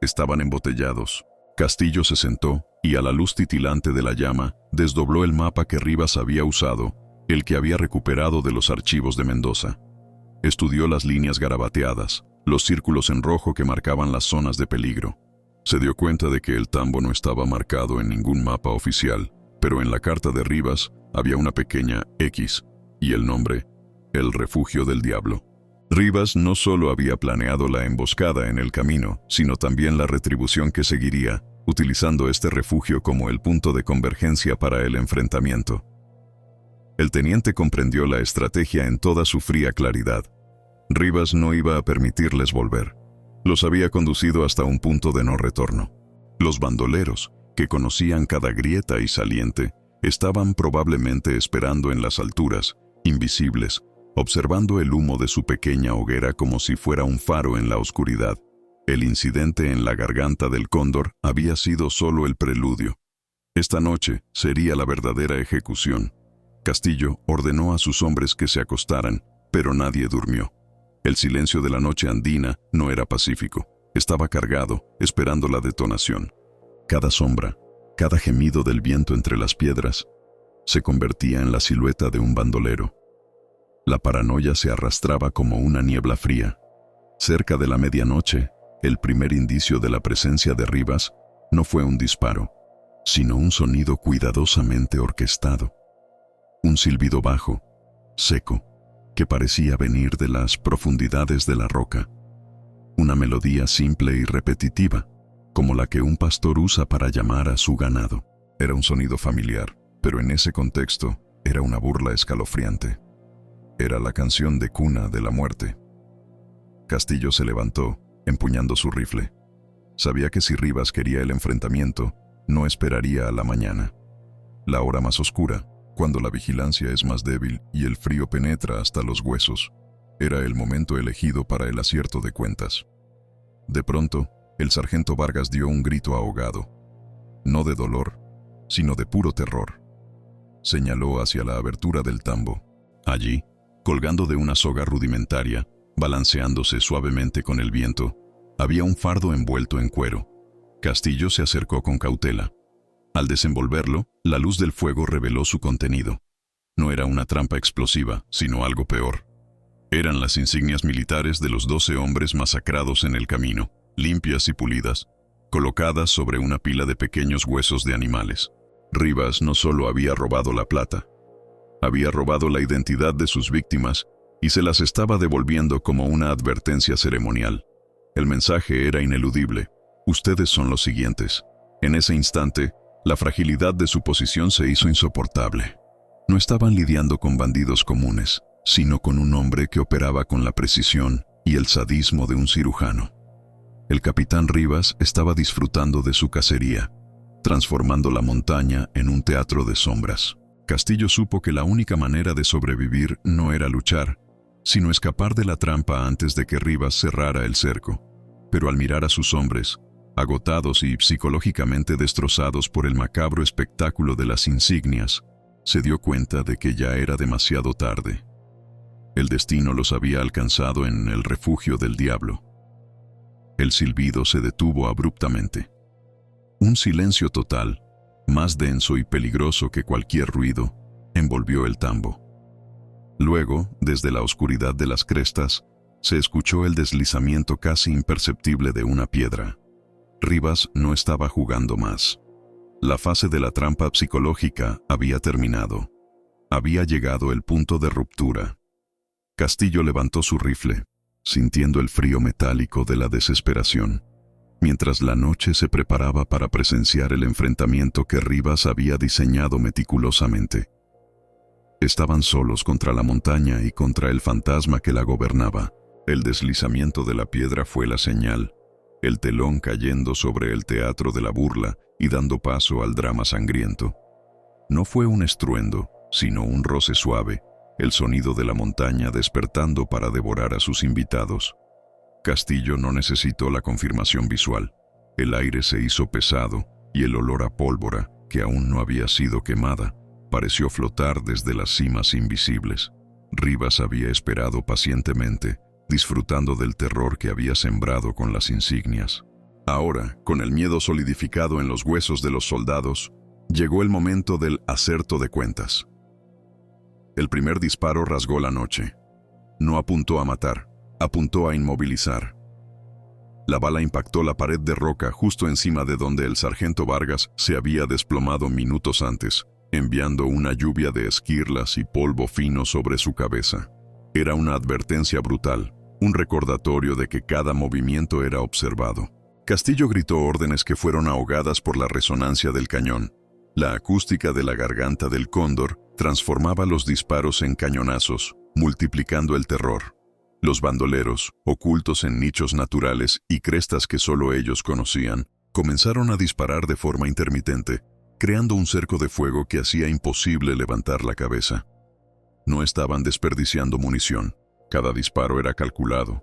Estaban embotellados. Castillo se sentó y a la luz titilante de la llama desdobló el mapa que Rivas había usado, el que había recuperado de los archivos de Mendoza. Estudió las líneas garabateadas, los círculos en rojo que marcaban las zonas de peligro. Se dio cuenta de que el tambo no estaba marcado en ningún mapa oficial, pero en la carta de Rivas había una pequeña X y el nombre, el refugio del diablo. Rivas no solo había planeado la emboscada en el camino, sino también la retribución que seguiría, utilizando este refugio como el punto de convergencia para el enfrentamiento. El teniente comprendió la estrategia en toda su fría claridad. Rivas no iba a permitirles volver. Los había conducido hasta un punto de no retorno. Los bandoleros, que conocían cada grieta y saliente, estaban probablemente esperando en las alturas, invisibles, observando el humo de su pequeña hoguera como si fuera un faro en la oscuridad. El incidente en la garganta del cóndor había sido solo el preludio. Esta noche sería la verdadera ejecución. Castillo ordenó a sus hombres que se acostaran, pero nadie durmió. El silencio de la noche andina no era pacífico. Estaba cargado, esperando la detonación. Cada sombra, cada gemido del viento entre las piedras, se convertía en la silueta de un bandolero. La paranoia se arrastraba como una niebla fría. Cerca de la medianoche, el primer indicio de la presencia de Rivas no fue un disparo, sino un sonido cuidadosamente orquestado. Un silbido bajo, seco, que parecía venir de las profundidades de la roca. Una melodía simple y repetitiva, como la que un pastor usa para llamar a su ganado. Era un sonido familiar, pero en ese contexto era una burla escalofriante. Era la canción de cuna de la muerte. Castillo se levantó, empuñando su rifle. Sabía que si Rivas quería el enfrentamiento, no esperaría a la mañana. La hora más oscura, cuando la vigilancia es más débil y el frío penetra hasta los huesos, era el momento elegido para el acierto de cuentas. De pronto, el sargento Vargas dio un grito ahogado. No de dolor, sino de puro terror. Señaló hacia la abertura del tambo. Allí, colgando de una soga rudimentaria, balanceándose suavemente con el viento, había un fardo envuelto en cuero. Castillo se acercó con cautela. Al desenvolverlo, la luz del fuego reveló su contenido. No era una trampa explosiva, sino algo peor. Eran las insignias militares de los 12 hombres masacrados en el camino, limpias y pulidas, colocadas sobre una pila de pequeños huesos de animales. Rivas no solo había robado la plata, había robado la identidad de sus víctimas y se las estaba devolviendo como una advertencia ceremonial. El mensaje era ineludible. Ustedes son los siguientes. En ese instante, la fragilidad de su posición se hizo insoportable. No estaban lidiando con bandidos comunes, sino con un hombre que operaba con la precisión y el sadismo de un cirujano. El capitán Rivas estaba disfrutando de su cacería, transformando la montaña en un teatro de sombras. Castillo supo que la única manera de sobrevivir no era luchar, sino escapar de la trampa antes de que Rivas cerrara el cerco. Pero al mirar a sus hombres, agotados y psicológicamente destrozados por el macabro espectáculo de las insignias, se dio cuenta de que ya era demasiado tarde. El destino los había alcanzado en el refugio del diablo. El silbido se detuvo abruptamente. Un silencio total, más denso y peligroso que cualquier ruido, envolvió el tambo. Luego, desde la oscuridad de las crestas, se escuchó el deslizamiento casi imperceptible de una piedra. Rivas no estaba jugando más. La fase de la trampa psicológica había terminado. Había llegado el punto de ruptura. Castillo levantó su rifle, sintiendo el frío metálico de la desesperación, mientras la noche se preparaba para presenciar el enfrentamiento que Rivas había diseñado meticulosamente. Estaban solos contra la montaña y contra el fantasma que la gobernaba. El deslizamiento de la piedra fue la señal, el telón cayendo sobre el teatro de la burla y dando paso al drama sangriento. No fue un estruendo, sino un roce suave, el sonido de la montaña despertando para devorar a sus invitados. Castillo no necesitó la confirmación visual. El aire se hizo pesado y el olor a pólvora, que aún no había sido quemada, pareció flotar desde las cimas invisibles. Rivas había esperado pacientemente, disfrutando del terror que había sembrado con las insignias. Ahora, con el miedo solidificado en los huesos de los soldados, llegó el momento del acerto de cuentas. El primer disparo rasgó la noche. No apuntó a matar, apuntó a inmovilizar. La bala impactó la pared de roca justo encima de donde el sargento Vargas se había desplomado minutos antes, enviando una lluvia de esquirlas y polvo fino sobre su cabeza. Era una advertencia brutal, un recordatorio de que cada movimiento era observado. Castillo gritó órdenes que fueron ahogadas por la resonancia del cañón. La acústica de la garganta del cóndor transformaba los disparos en cañonazos, multiplicando el terror. Los bandoleros, ocultos en nichos naturales y crestas que solo ellos conocían, comenzaron a disparar de forma intermitente, creando un cerco de fuego que hacía imposible levantar la cabeza. No estaban desperdiciando munición. Cada disparo era calculado,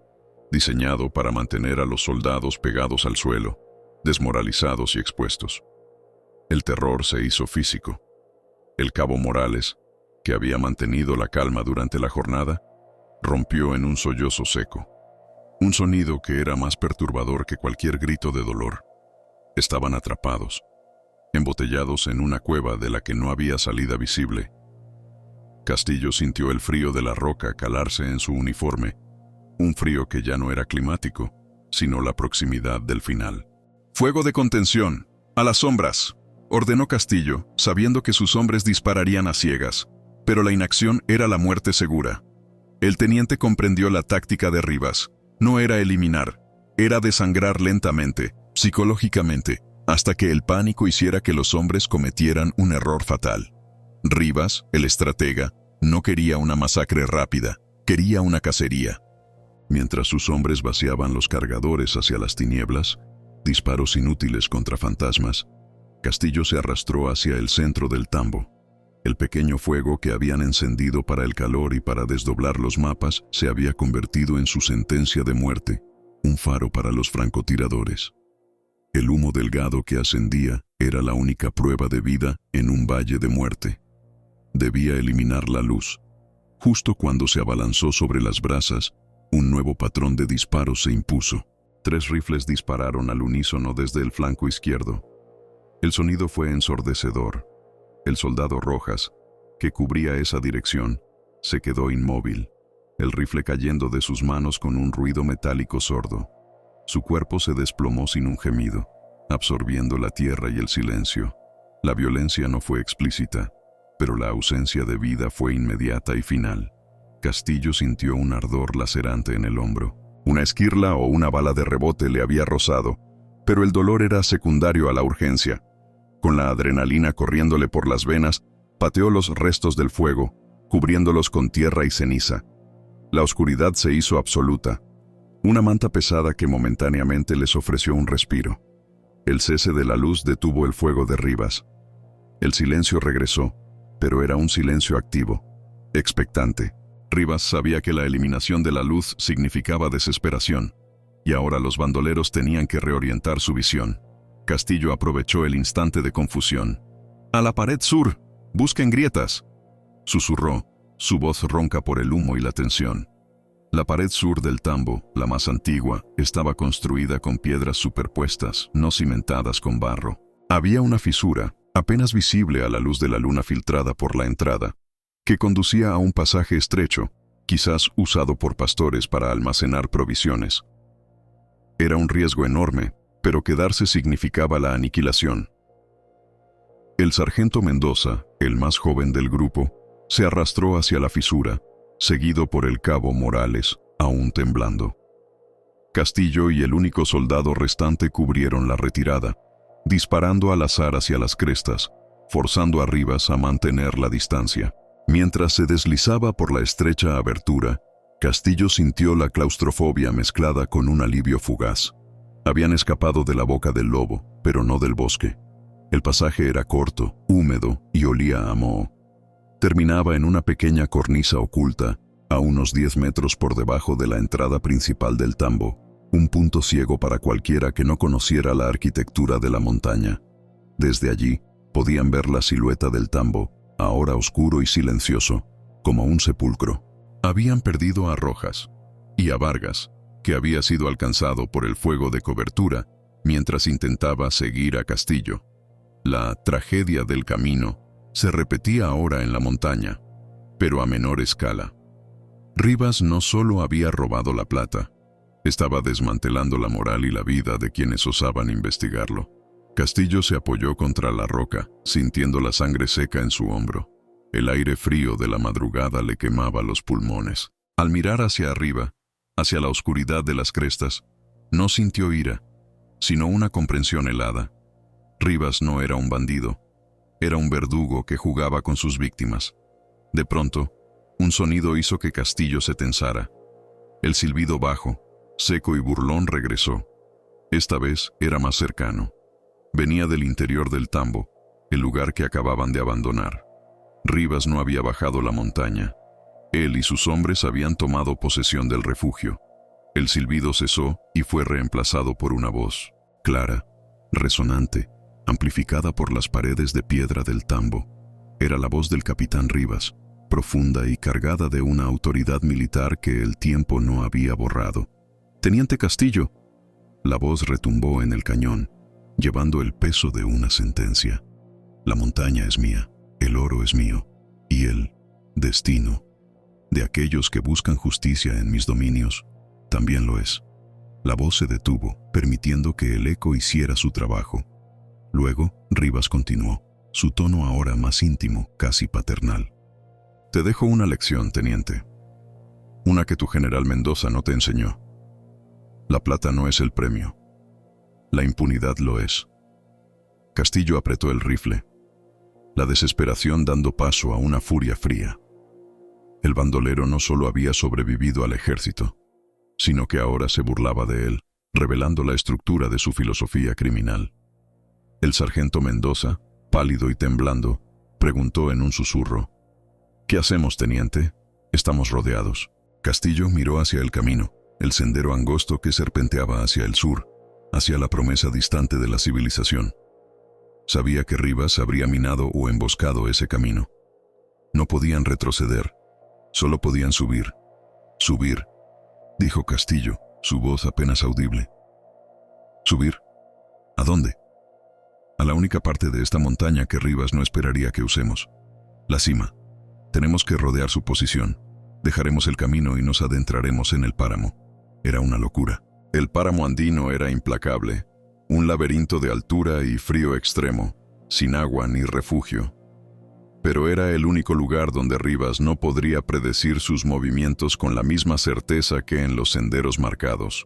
diseñado para mantener a los soldados pegados al suelo, desmoralizados y expuestos. El terror se hizo físico. El cabo Morales, que había mantenido la calma durante la jornada, rompió en un sollozo seco. Un sonido que era más perturbador que cualquier grito de dolor. Estaban atrapados, embotellados en una cueva de la que no había salida visible. Castillo sintió el frío de la roca calarse en su uniforme, un frío que ya no era climático, sino la proximidad del final. «Fuego de contención, a las sombras», ordenó Castillo, sabiendo que sus hombres dispararían a ciegas, pero la inacción era la muerte segura. El teniente comprendió la táctica de Rivas. No era eliminar, era desangrar lentamente, psicológicamente, hasta que el pánico hiciera que los hombres cometieran un error fatal. Rivas, el estratega, no quería una masacre rápida, quería una cacería. Mientras sus hombres vaciaban los cargadores hacia las tinieblas, disparos inútiles contra fantasmas, Castillo se arrastró hacia el centro del tambo. El pequeño fuego que habían encendido para el calor y para desdoblar los mapas se había convertido en su sentencia de muerte, un faro para los francotiradores. El humo delgado que ascendía era la única prueba de vida en un valle de muerte. Debía eliminar la luz. Justo cuando se abalanzó sobre las brasas, un nuevo patrón de disparos se impuso. 3 rifles dispararon al unísono desde el flanco izquierdo. El sonido fue ensordecedor. El soldado Rojas, que cubría esa dirección, se quedó inmóvil, el rifle cayendo de sus manos con un ruido metálico sordo. Su cuerpo se desplomó sin un gemido, absorbiendo la tierra y el silencio. La violencia no fue explícita, pero la ausencia de vida fue inmediata y final. Castillo sintió un ardor lacerante en el hombro. Una esquirla o una bala de rebote le había rozado, pero el dolor era secundario a la urgencia. Con la adrenalina corriéndole por las venas, pateó los restos del fuego, cubriéndolos con tierra y ceniza. La oscuridad se hizo absoluta, una manta pesada que momentáneamente les ofreció un respiro. El cese de la luz detuvo el fuego de Rivas. El silencio regresó, pero era un silencio activo, expectante. Rivas sabía que la eliminación de la luz significaba desesperación, y ahora los bandoleros tenían que reorientar su visión. Castillo aprovechó el instante de confusión. «¡A la pared sur! ¡Busquen grietas!», susurró, su voz ronca por el humo y la tensión. La pared sur del tambo, la más antigua, estaba construida con piedras superpuestas, no cimentadas con barro. Había una fisura, apenas visible a la luz de la luna filtrada por la entrada, que conducía a un pasaje estrecho, quizás usado por pastores para almacenar provisiones. Era un riesgo enorme, pero quedarse significaba la aniquilación. El sargento Mendoza, el más joven del grupo, se arrastró hacia la fisura, seguido por el cabo Morales, aún temblando. Castillo y el único soldado restante cubrieron la retirada, disparando al azar hacia las crestas, forzando a Rivas a mantener la distancia. Mientras se deslizaba por la estrecha abertura, Castillo sintió la claustrofobia mezclada con un alivio fugaz. Habían escapado de la boca del lobo, pero no del bosque. El pasaje era corto, húmedo y olía a moho. Terminaba en una pequeña cornisa oculta, a unos 10 metros por debajo de la entrada principal del tambo, un punto ciego para cualquiera que no conociera la arquitectura de la montaña. Desde allí, podían ver la silueta del tambo, ahora oscuro y silencioso, como un sepulcro. Habían perdido a Rojas y a Vargas, que había sido alcanzado por el fuego de cobertura mientras intentaba seguir a Castillo. La tragedia del camino se repetía ahora en la montaña, pero a menor escala. Rivas no solo había robado la plata, estaba desmantelando la moral y la vida de quienes osaban investigarlo. Castillo se apoyó contra la roca, sintiendo la sangre seca en su hombro. El aire frío de la madrugada le quemaba los pulmones. Al mirar hacia arriba, hacia la oscuridad de las crestas, no sintió ira, sino una comprensión helada. Rivas no era un bandido, era un verdugo que jugaba con sus víctimas. De pronto, un sonido hizo que Castillo se tensara. El silbido bajo, seco y burlón regresó. Esta vez era más cercano. Venía del interior del tambo, el lugar que acababan de abandonar. Rivas no había bajado la montaña. Él y sus hombres habían tomado posesión del refugio. El silbido cesó y fue reemplazado por una voz, clara, resonante, amplificada por las paredes de piedra del tambo. Era la voz del capitán Rivas, profunda y cargada de una autoridad militar que el tiempo no había borrado. «Teniente Castillo». La voz retumbó en el cañón, llevando el peso de una sentencia. «La montaña es mía, el oro es mío, y el destino de aquellos que buscan justicia en mis dominios también lo es». La voz se detuvo, permitiendo que el eco hiciera su trabajo. Luego, Rivas continuó, su tono ahora más íntimo, casi paternal. «Te dejo una lección, teniente. Una que tu general Mendoza no te enseñó. La plata no es el premio. La impunidad lo es». Castillo apretó el rifle, la desesperación dando paso a una furia fría. El bandolero no solo había sobrevivido al ejército, sino que ahora se burlaba de él, revelando la estructura de su filosofía criminal. El sargento Mendoza, pálido y temblando, preguntó en un susurro: «¿Qué hacemos, teniente? Estamos rodeados». Castillo miró hacia el camino, el sendero angosto que serpenteaba hacia el sur, hacia la promesa distante de la civilización. Sabía que Rivas habría minado o emboscado ese camino. No podían retroceder, solo podían subir. «Subir», dijo Castillo, su voz apenas audible. «¿Subir? ¿A dónde?» «A la única parte de esta montaña que Rivas no esperaría que usemos. La cima. Tenemos que rodear su posición. Dejaremos el camino y nos adentraremos en el páramo». Era una locura. El páramo andino era implacable, un laberinto de altura y frío extremo, sin agua ni refugio. Pero era el único lugar donde Rivas no podría predecir sus movimientos con la misma certeza que en los senderos marcados.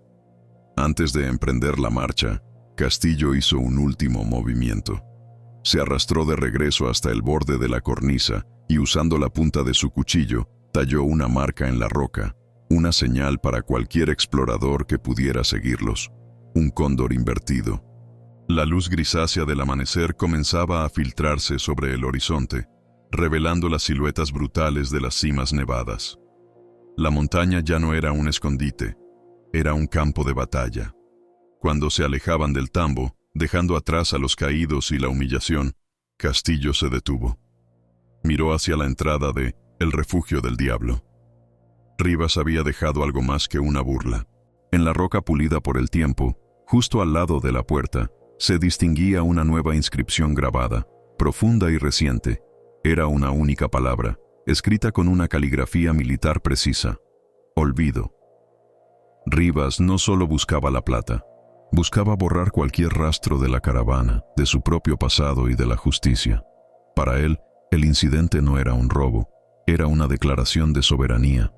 Antes de emprender la marcha, Castillo hizo un último movimiento. Se arrastró de regreso hasta el borde de la cornisa y, usando la punta de su cuchillo, talló una marca en la roca, una señal para cualquier explorador que pudiera seguirlos, un cóndor invertido. La luz grisácea del amanecer comenzaba a filtrarse sobre el horizonte, revelando las siluetas brutales de las cimas nevadas. La montaña ya no era un escondite, era un campo de batalla. Cuando se alejaban del tambo, dejando atrás a los caídos y la humillación, Castillo se detuvo. Miró hacia la entrada de El Refugio del Diablo. Rivas había dejado algo más que una burla. En la roca pulida por el tiempo, justo al lado de la puerta, se distinguía una nueva inscripción grabada, profunda y reciente. Era una única palabra, escrita con una caligrafía militar precisa: olvido. Rivas no solo buscaba la plata, buscaba borrar cualquier rastro de la caravana, de su propio pasado y de la justicia. Para él, el incidente no era un robo, era una declaración de soberanía.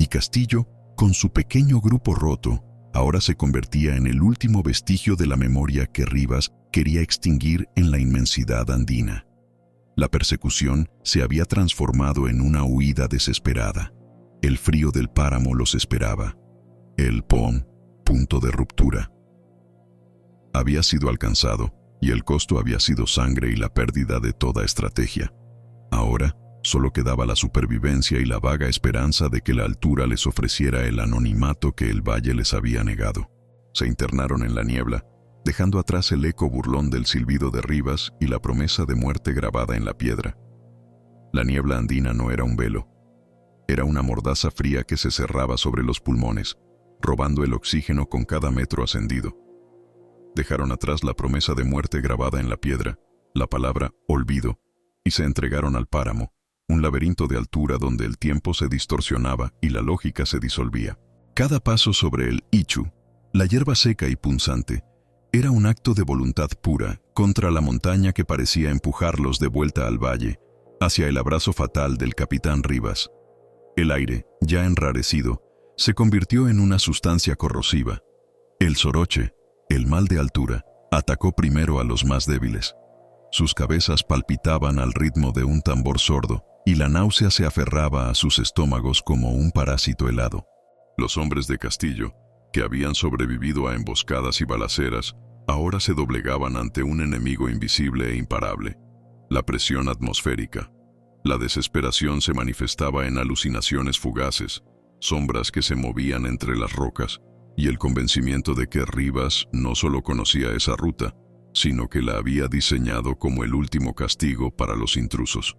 Y Castillo, con su pequeño grupo roto, ahora se convertía en el último vestigio de la memoria que Rivas quería extinguir en la inmensidad andina. La persecución se había transformado en una huida desesperada. El frío del páramo los esperaba. El punto de ruptura. Había sido alcanzado, y el costo había sido sangre y la pérdida de toda estrategia. Ahora, solo quedaba la supervivencia y la vaga esperanza de que la altura les ofreciera el anonimato que el valle les había negado. Se internaron en la niebla, dejando atrás el eco burlón del silbido de Rivas y la promesa de muerte grabada en la piedra. La niebla andina no era un velo. Era una mordaza fría que se cerraba sobre los pulmones, robando el oxígeno con cada metro ascendido. Dejaron atrás la promesa de muerte grabada en la piedra, la palabra olvido, y se entregaron al páramo, un laberinto de altura donde el tiempo se distorsionaba y la lógica se disolvía. Cada paso sobre el ichu, la hierba seca y punzante, era un acto de voluntad pura contra la montaña que parecía empujarlos de vuelta al valle, hacia el abrazo fatal del capitán Rivas. El aire, ya enrarecido, se convirtió en una sustancia corrosiva. El soroche, el mal de altura, atacó primero a los más débiles. Sus cabezas palpitaban al ritmo de un tambor sordo, y la náusea se aferraba a sus estómagos como un parásito helado. Los hombres de Castillo, que habían sobrevivido a emboscadas y balaceras, ahora se doblegaban ante un enemigo invisible e imparable: la presión atmosférica. La desesperación se manifestaba en alucinaciones fugaces, sombras que se movían entre las rocas, y el convencimiento de que Rivas no solo conocía esa ruta, sino que la había diseñado como el último castigo para los intrusos.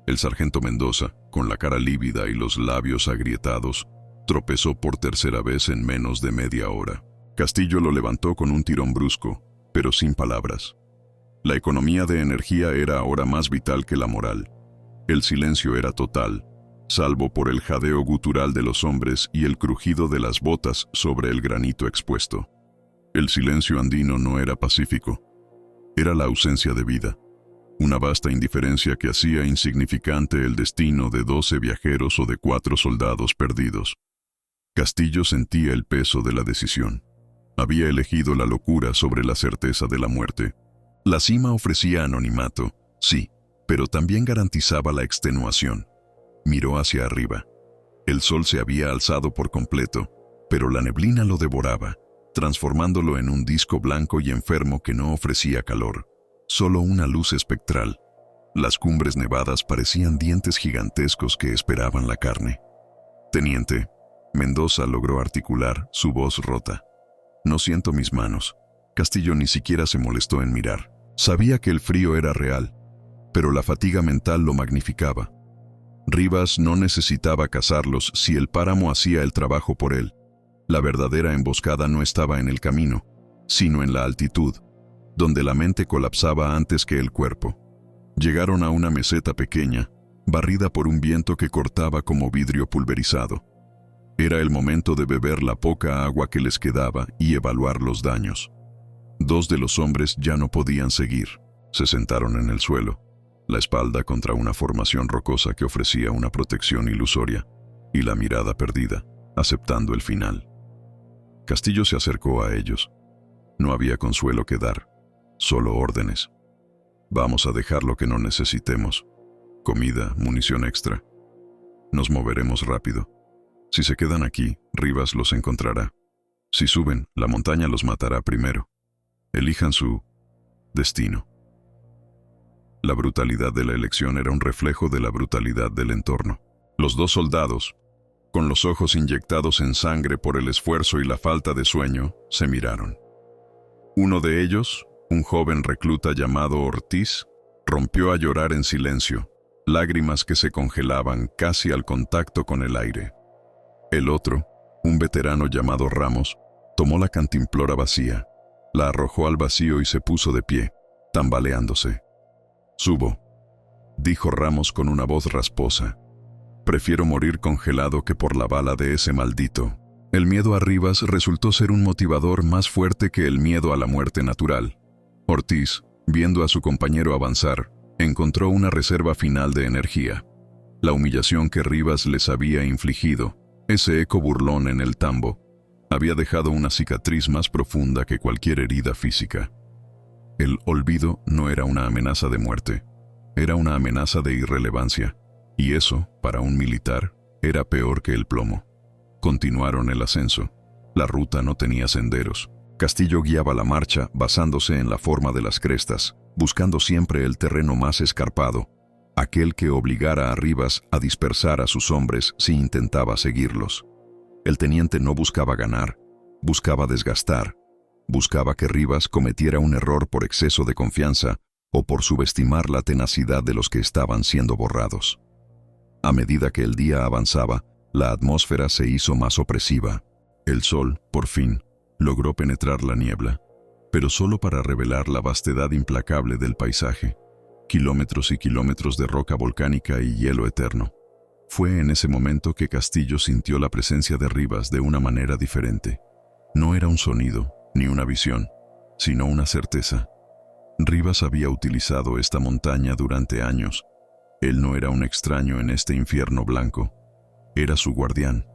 El sargento Mendoza, con la cara lívida y los labios agrietados, tropezó por tercera vez en menos de media hora. Castillo lo levantó con un tirón brusco, pero sin palabras. La economía de energía era ahora más vital que la moral. El silencio era total, salvo por el jadeo gutural de los hombres y el crujido de las botas sobre el granito expuesto. El silencio andino no era pacífico. Era la ausencia de vida. Una vasta indiferencia que hacía insignificante el destino de 12 viajeros o de 4 soldados perdidos. Castillo sentía el peso de la decisión. Había elegido la locura sobre la certeza de la muerte. La cima ofrecía anonimato, sí, pero también garantizaba la extenuación. Miró hacia arriba. El sol se había alzado por completo, pero la neblina lo devoraba, transformándolo en un disco blanco y enfermo que no ofrecía calor, solo una luz espectral. Las cumbres nevadas parecían dientes gigantescos que esperaban la carne. «Teniente», Mendoza logró articular, su voz rota. «No siento mis manos». Castillo ni siquiera se molestó en mirar. Sabía que el frío era real, pero la fatiga mental lo magnificaba. Rivas no necesitaba cazarlos si el páramo hacía el trabajo por él. La verdadera emboscada no estaba en el camino, sino en la altitud, donde la mente colapsaba antes que el cuerpo. Llegaron a una meseta pequeña, barrida por un viento que cortaba como vidrio pulverizado. Era el momento de beber la poca agua que les quedaba y evaluar los daños. 2 de los hombres ya no podían seguir. Se sentaron en el suelo, la espalda contra una formación rocosa que ofrecía una protección ilusoria, y la mirada perdida, aceptando el final. Castillo se acercó a ellos. No había consuelo que dar, solo órdenes. «Vamos a dejar lo que no necesitemos. Comida, munición extra. Nos moveremos rápido. Si se quedan aquí, Rivas los encontrará. Si suben, la montaña los matará primero. Elijan su destino». La brutalidad de la elección era un reflejo de la brutalidad del entorno. Los 2 soldados, Con los ojos inyectados en sangre por el esfuerzo y la falta de sueño, se miraron. Uno de ellos, un joven recluta llamado Ortiz, rompió a llorar en silencio, lágrimas que se congelaban casi al contacto con el aire. El otro, un veterano llamado Ramos, tomó la cantimplora vacía, la arrojó al vacío y se puso de pie, tambaleándose. «Subo», dijo Ramos con una voz rasposa. «Prefiero morir congelado que por la bala de ese maldito». El miedo a Rivas resultó ser un motivador más fuerte que el miedo a la muerte natural. Ortiz, viendo a su compañero avanzar, encontró una reserva final de energía. La humillación que Rivas les había infligido, ese eco burlón en el tambo, había dejado una cicatriz más profunda que cualquier herida física. El olvido no era una amenaza de muerte, era una amenaza de irrelevancia, y eso, para un militar, era peor que el plomo. Continuaron el ascenso. La ruta no tenía senderos. Castillo guiaba la marcha basándose en la forma de las crestas, buscando siempre el terreno más escarpado, aquel que obligara a Rivas a dispersar a sus hombres si intentaba seguirlos. El teniente no buscaba ganar, buscaba desgastar, buscaba que Rivas cometiera un error por exceso de confianza o por subestimar la tenacidad de los que estaban siendo borrados. A medida que el día avanzaba, la atmósfera se hizo más opresiva. El sol, por fin, logró penetrar la niebla, pero solo para revelar la vastedad implacable del paisaje, kilómetros y kilómetros de roca volcánica y hielo eterno. Fue en ese momento que Castillo sintió la presencia de Rivas de una manera diferente. No era un sonido, ni una visión, sino una certeza. Rivas había utilizado esta montaña durante años. Él no era un extraño en este infierno blanco. Era su guardián.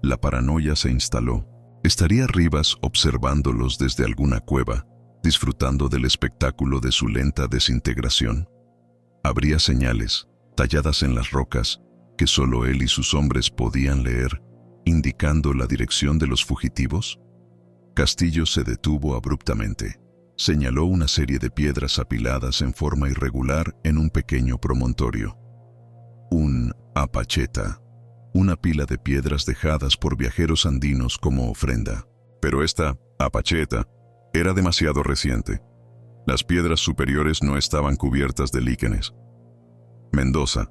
La paranoia se instaló. ¿Estaría Rivas observándolos desde alguna cueva, disfrutando del espectáculo de su lenta desintegración? Habría señales, talladas en las rocas, que solo él y sus hombres podían leer, indicando la dirección de los fugitivos. Castillo se detuvo abruptamente. Señaló una serie de piedras apiladas en forma irregular en un pequeño promontorio. Un apacheta, una pila de piedras dejadas por viajeros andinos como ofrenda. Pero esta apacheta era demasiado reciente. Las piedras superiores no estaban cubiertas de líquenes. «Mendoza»,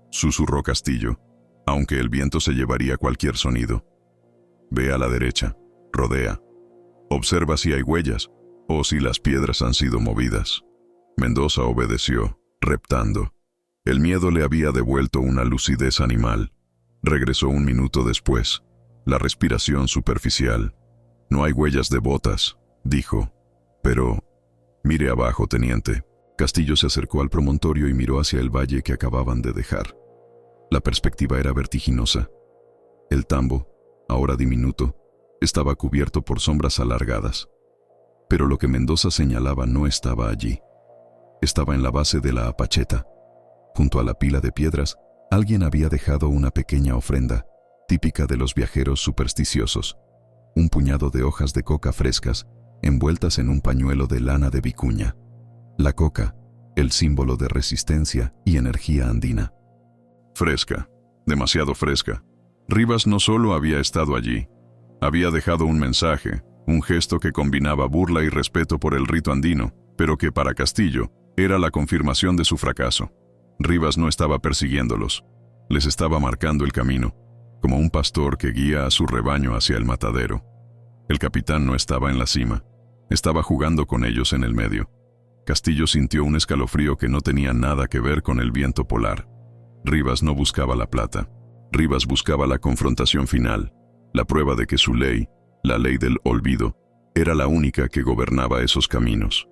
susurró Castillo, aunque el viento se llevaría cualquier sonido. «Ve a la derecha, rodea. Observa si hay huellas o si las piedras han sido movidas». Mendoza obedeció, reptando. El miedo le había devuelto una lucidez animal. Regresó un minuto después, la respiración superficial. «No hay huellas de botas», dijo. «Pero mire abajo, teniente». Castillo se acercó al promontorio y miró hacia el valle que acababan de dejar. La perspectiva era vertiginosa. El tambo, ahora diminuto, estaba cubierto por sombras alargadas. Pero lo que Mendoza señalaba no estaba allí. Estaba en la base de la apacheta. Junto a la pila de piedras, alguien había dejado una pequeña ofrenda, típica de los viajeros supersticiosos. Un puñado de hojas de coca frescas, envueltas en un pañuelo de lana de vicuña. La coca, el símbolo de resistencia y energía andina. Fresca, demasiado fresca. Rivas no solo había estado allí, había dejado un mensaje, un gesto que combinaba burla y respeto por el rito andino, pero que para Castillo era la confirmación de su fracaso. Rivas no estaba persiguiéndolos, les estaba marcando el camino, como un pastor que guía a su rebaño hacia el matadero. El capitán no estaba en la cima, estaba jugando con ellos en el medio. Castillo sintió un escalofrío que no tenía nada que ver con el viento polar. Rivas no buscaba la plata. Rivas buscaba la confrontación final, la prueba de que su ley, la ley del olvido, era la única que gobernaba esos caminos.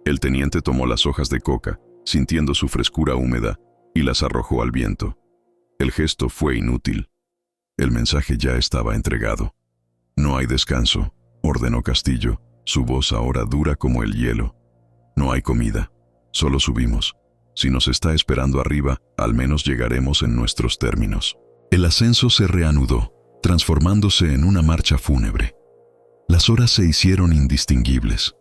El teniente tomó las hojas de coca, sintiendo su frescura húmeda, y las arrojó al viento. El gesto fue inútil. El mensaje ya estaba entregado. «No hay descanso», ordenó Castillo, su voz ahora dura como el hielo. «No hay comida, solo subimos. Si nos está esperando arriba, al menos llegaremos en nuestros términos». El ascenso se reanudó, transformándose en una marcha fúnebre. Las horas se hicieron indistinguibles.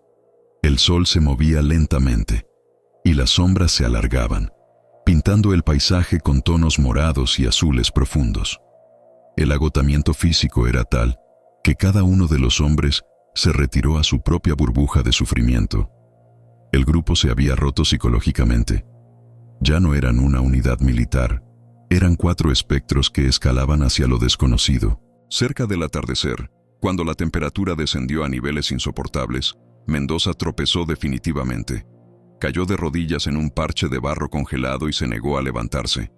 El sol se movía lentamente, y las sombras se alargaban, pintando el paisaje con tonos morados y azules profundos. El agotamiento físico era tal que cada uno de los hombres se retiró a su propia burbuja de sufrimiento. El grupo se había roto psicológicamente. Ya no eran una unidad militar, eran 4 espectros que escalaban hacia lo desconocido. Cerca del atardecer, cuando la temperatura descendió a niveles insoportables, Mendoza tropezó definitivamente. Cayó de rodillas en un parche de barro congelado y se negó a levantarse.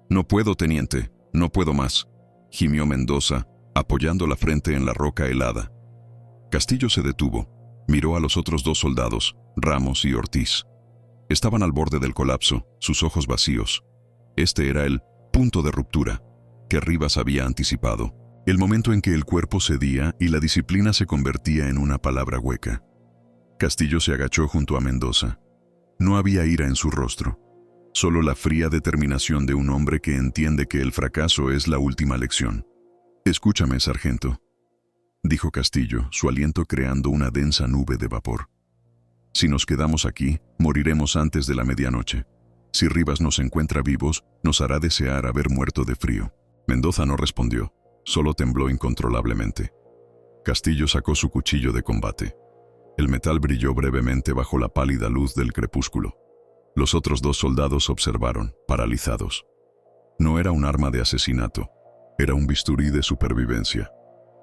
«No puedo, teniente, no puedo más», gimió Mendoza, apoyando la frente en la roca helada. Castillo se detuvo, miró a los otros 2 soldados, Ramos y Ortiz. Estaban al borde del colapso, sus ojos vacíos. Este era el punto de ruptura que Rivas había anticipado. El momento en que el cuerpo cedía y la disciplina se convertía en una palabra hueca. Castillo se agachó junto a Mendoza. No había ira en su rostro, solo la fría determinación de un hombre que entiende que el fracaso es la última lección. «Escúchame, sargento», dijo Castillo, su aliento creando una densa nube de vapor. «Si nos quedamos aquí, moriremos antes de la medianoche. Si Rivas nos encuentra vivos, nos hará desear haber muerto de frío». Mendoza no respondió, solo tembló incontrolablemente. Castillo sacó su cuchillo de combate. El metal brilló brevemente bajo la pálida luz del crepúsculo. Los otros 2 soldados observaron, paralizados. No era un arma de asesinato, era un bisturí de supervivencia.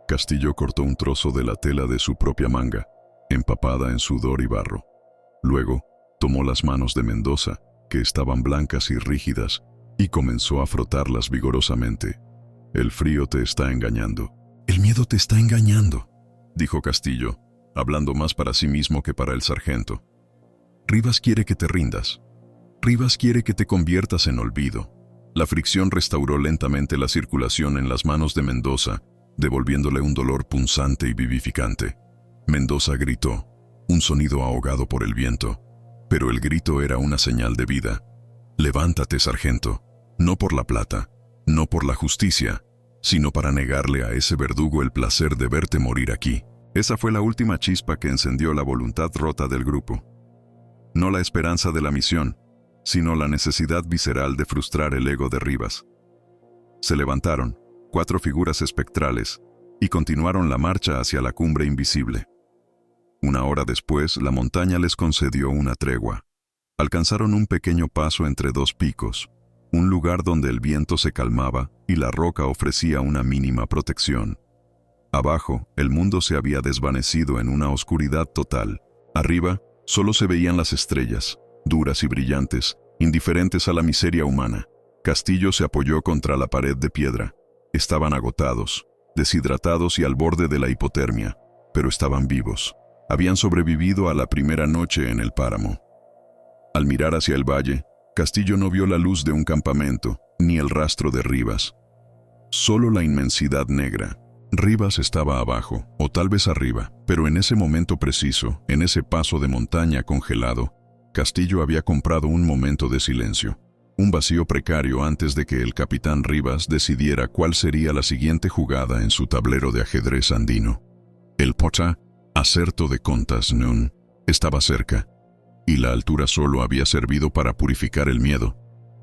Castillo cortó un trozo de la tela de su propia manga, empapada en sudor y barro. Luego, tomó las manos de Mendoza, que estaban blancas y rígidas, y comenzó a frotarlas vigorosamente. «El frío te está engañando». «El miedo te está engañando», dijo Castillo, hablando más para sí mismo que para el sargento. «Rivas quiere que te rindas. Rivas quiere que te conviertas en olvido». La fricción restauró lentamente la circulación en las manos de Mendoza, devolviéndole un dolor punzante y vivificante. Mendoza gritó, un sonido ahogado por el viento, pero el grito era una señal de vida. «Levántate, sargento, no por la plata, no por la justicia, sino para negarle a ese verdugo el placer de verte morir aquí». Esa fue la última chispa que encendió la voluntad rota del grupo. No la esperanza de la misión, sino la necesidad visceral de frustrar el ego de Rivas. Se levantaron, 4 figuras espectrales, y continuaron la marcha hacia la cumbre invisible. 1 hora después, la montaña les concedió una tregua. Alcanzaron un pequeño paso entre 2 picos, un lugar donde el viento se calmaba y la roca ofrecía una mínima protección. Abajo, el mundo se había desvanecido en una oscuridad total. Arriba, solo se veían las estrellas, duras y brillantes, indiferentes a la miseria humana. Castillo se apoyó contra la pared de piedra. Estaban agotados, deshidratados y al borde de la hipotermia, pero estaban vivos. Habían sobrevivido a la primera noche en el páramo. Al mirar hacia el valle, Castillo no vio la luz de un campamento, ni el rastro de Rivas. Solo la inmensidad negra. Rivas estaba abajo, o tal vez arriba, pero en ese momento preciso, en ese paso de montaña congelado, Castillo había comprado un momento de silencio, un vacío precario antes de que el capitán Rivas decidiera cuál sería la siguiente jugada en su tablero de ajedrez andino. El pocha, acerto de contas nun, estaba cerca, y la altura solo había servido para purificar el miedo,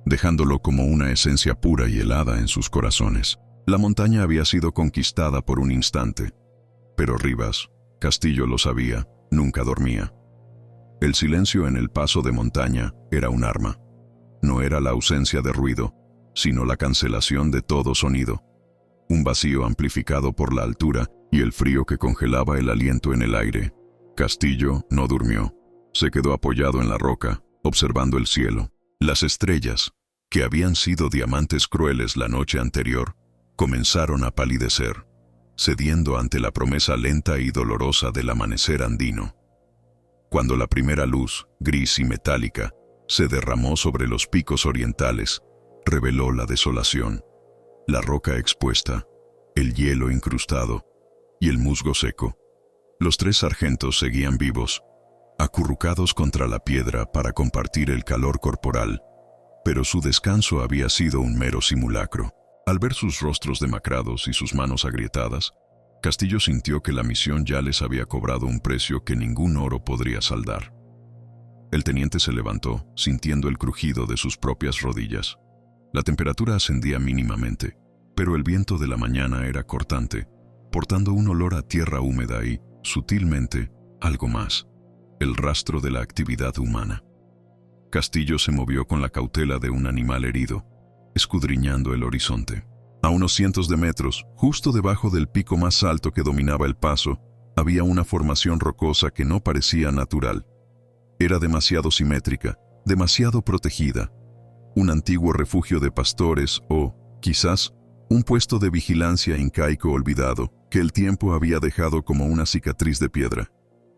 dejándolo como una esencia pura y helada en sus corazones. La montaña había sido conquistada por un instante, pero Rivas, Castillo lo sabía, nunca dormía. El silencio en el paso de montaña era un arma. No era la ausencia de ruido, sino la cancelación de todo sonido. Un vacío amplificado por la altura y el frío que congelaba el aliento en el aire. Castillo no durmió. Se quedó apoyado en la roca, observando el cielo. Las estrellas, que habían sido diamantes crueles la noche anterior, comenzaron a palidecer, cediendo ante la promesa lenta y dolorosa del amanecer andino. Cuando la primera luz, gris y metálica, se derramó sobre los picos orientales, reveló la desolación, la roca expuesta, el hielo incrustado y el musgo seco. Los 3 sargentos seguían vivos, acurrucados contra la piedra para compartir el calor corporal, pero su descanso había sido un mero simulacro. Al ver sus rostros demacrados y sus manos agrietadas, Castillo sintió que la misión ya les había cobrado un precio que ningún oro podría saldar. El teniente se levantó, sintiendo el crujido de sus propias rodillas. La temperatura ascendía mínimamente, Pero el viento de la mañana era cortante, portando un olor a tierra húmeda y, sutilmente, algo más: el rastro de la actividad humana. Castillo se movió con la cautela de un animal herido, escudriñando el horizonte. A unos cientos de metros, justo debajo del pico más alto que dominaba el paso, había una formación rocosa que no parecía natural. Era demasiado simétrica, demasiado protegida. Un antiguo refugio de pastores o, quizás, un puesto de vigilancia incaico olvidado que el tiempo había dejado como una cicatriz de piedra.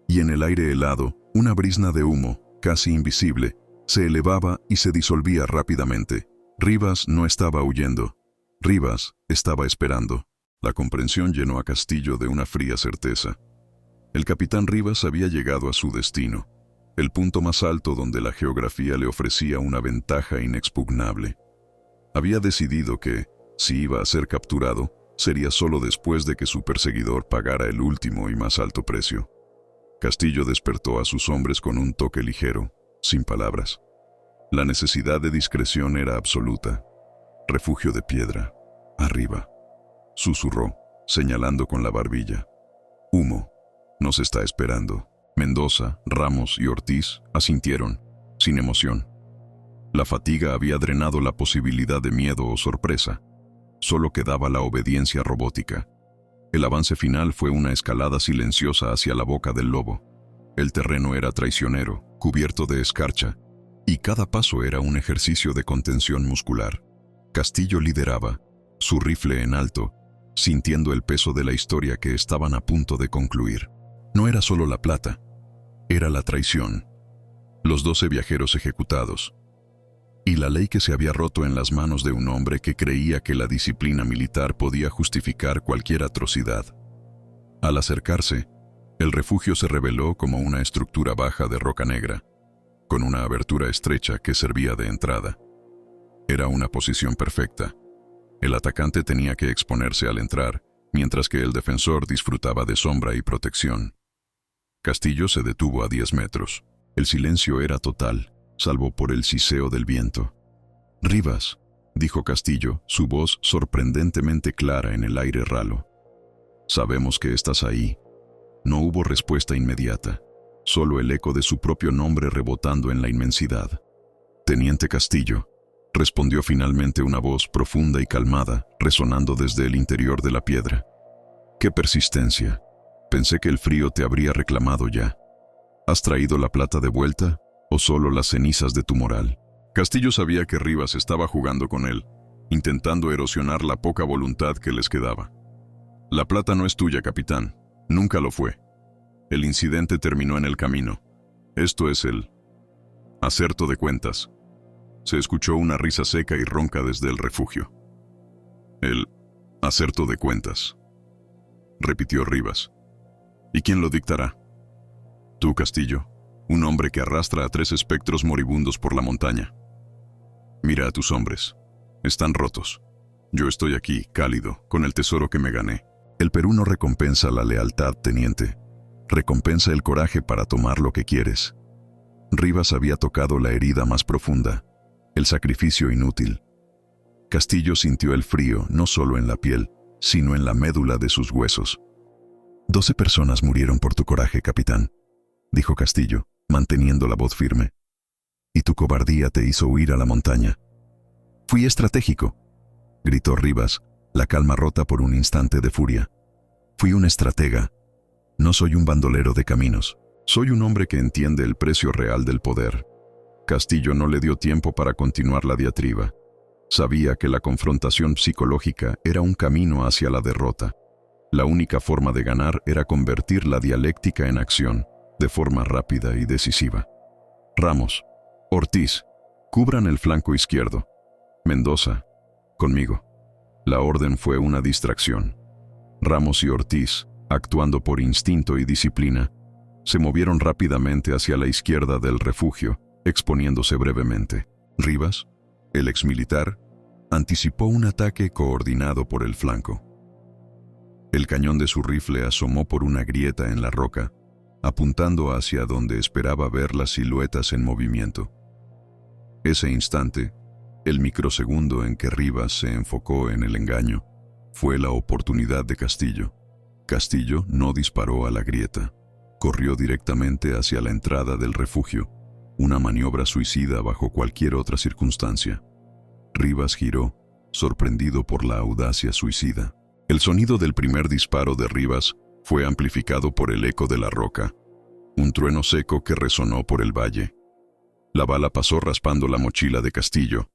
Y en el aire helado, una brizna de humo, casi invisible, se elevaba y se disolvía rápidamente. Rivas no estaba huyendo. Rivas estaba esperando. La comprensión llenó a Castillo de una fría certeza. El capitán Rivas había llegado a su destino, el punto más alto donde la geografía le ofrecía una ventaja inexpugnable. Había decidido que, si iba a ser capturado, sería solo después de que su perseguidor pagara el último y más alto precio. Castillo despertó a sus hombres con un toque ligero, sin palabras. La necesidad de discreción era absoluta. Refugio de piedra, arriba, susurró, señalando con la barbilla. Humo, nos está esperando. Mendoza, Ramos y Ortiz asintieron, sin emoción. La fatiga había drenado la posibilidad de miedo o sorpresa. Solo quedaba la obediencia robótica. El avance final fue una escalada silenciosa hacia la boca del lobo. El terreno era traicionero, cubierto de escarcha, y cada paso era un ejercicio de contención muscular. Castillo lideraba, su rifle en alto, sintiendo el peso de la historia que estaban a punto de concluir. No era solo la plata, era la traición, los 12 viajeros ejecutados, y la ley que se había roto en las manos de un hombre que creía que la disciplina militar podía justificar cualquier atrocidad. Al acercarse, el refugio se reveló como una estructura baja de roca negra, con una abertura estrecha que servía de entrada. Era una posición perfecta. El atacante tenía que exponerse al entrar, mientras que el defensor disfrutaba de sombra y protección. Castillo se detuvo a 10 metros. El silencio era total, salvo por el siseo del viento. «Rivas», dijo Castillo, su voz sorprendentemente clara en el aire ralo. «Sabemos que estás ahí». No hubo respuesta inmediata, solo el eco de su propio nombre rebotando en la inmensidad. «Teniente Castillo», respondió finalmente una voz profunda y calmada, resonando desde el interior de la piedra. «Qué persistencia. Pensé que el frío te habría reclamado ya. ¿Has traído la plata de vuelta o solo las cenizas de tu moral?» Castillo sabía que Rivas estaba jugando con él, intentando erosionar la poca voluntad que les quedaba. «La plata no es tuya, capitán. Nunca lo fue. El incidente terminó en el camino. Esto es el acerto de cuentas». Se escuchó una risa seca y ronca desde el refugio. «El acerto de cuentas», repitió Rivas. «¿Y quién lo dictará?» «Tú, Castillo, un hombre que arrastra a 3 espectros moribundos por la montaña. Mira a tus hombres. Están rotos. Yo estoy aquí, cálido, con el tesoro que me gané. El Perú no recompensa la lealtad, teniente. Recompensa el coraje para tomar lo que quieres». Rivas había tocado la herida más profunda, el sacrificio inútil. Castillo sintió el frío no solo en la piel, sino en la médula de sus huesos. 12 personas murieron por tu coraje, capitán, dijo Castillo, manteniendo la voz firme. Y tu cobardía te hizo huir a la montaña. Fui estratégico, gritó Rivas, la calma rota por un instante de furia. Fui un estratega. No soy un bandolero de caminos. Soy un hombre que entiende el precio real del poder. Castillo no le dio tiempo para continuar la diatriba. Sabía que la confrontación psicológica era un camino hacia la derrota. La única forma de ganar era convertir la dialéctica en acción, de forma rápida y decisiva. Ramos, Ortiz, cubran el flanco izquierdo. Mendoza, conmigo. La orden fue una distracción. Ramos y Ortiz, actuando por instinto y disciplina, se movieron rápidamente hacia la izquierda del refugio, exponiéndose brevemente. Rivas, el exmilitar, anticipó un ataque coordinado por el flanco. El cañón de su rifle asomó por una grieta en la roca, apuntando hacia donde esperaba ver las siluetas en movimiento. Ese instante, El microsegundo en que Rivas se enfocó en el engaño fue la oportunidad de Castillo. Castillo no disparó a la grieta. Corrió directamente hacia la entrada del refugio, una maniobra suicida bajo cualquier otra circunstancia. Rivas giró, sorprendido por la audacia suicida. El sonido del primer disparo de Rivas fue amplificado por el eco de la roca, un trueno seco que resonó por el valle. La bala pasó raspando la mochila de Castillo,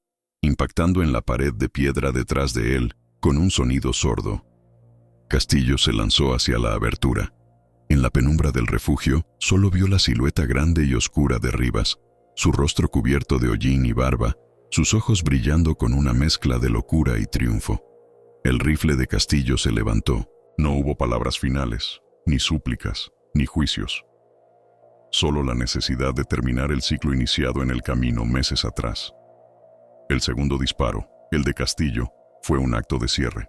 impactando en la pared de piedra detrás de él con un sonido sordo. Castillo se lanzó hacia la abertura. En la penumbra del refugio solo vio la silueta grande y oscura de Rivas, su rostro cubierto de hollín y barba, sus ojos brillando con una mezcla de locura y triunfo. El rifle de Castillo se levantó. No hubo palabras finales, ni súplicas, ni juicios. Solo la necesidad de terminar el ciclo iniciado en el camino meses atrás. El segundo disparo, el de Castillo, fue un acto de cierre.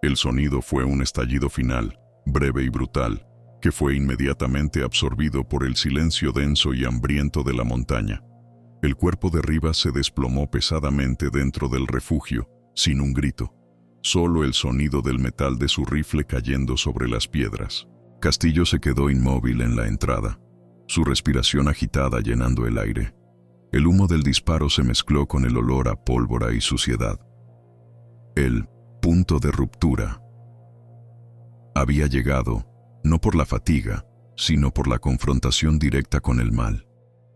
El sonido fue un estallido final, breve y brutal, que fue inmediatamente absorbido por el silencio denso y hambriento de la montaña. El cuerpo de Rivas se desplomó pesadamente dentro del refugio, sin un grito. Solo el sonido del metal de su rifle cayendo sobre las piedras. Castillo se quedó inmóvil en la entrada, su respiración agitada llenando el aire. El humo del disparo se mezcló con el olor a pólvora y suciedad. El punto de ruptura había llegado, no por la fatiga, sino por la confrontación directa con el mal.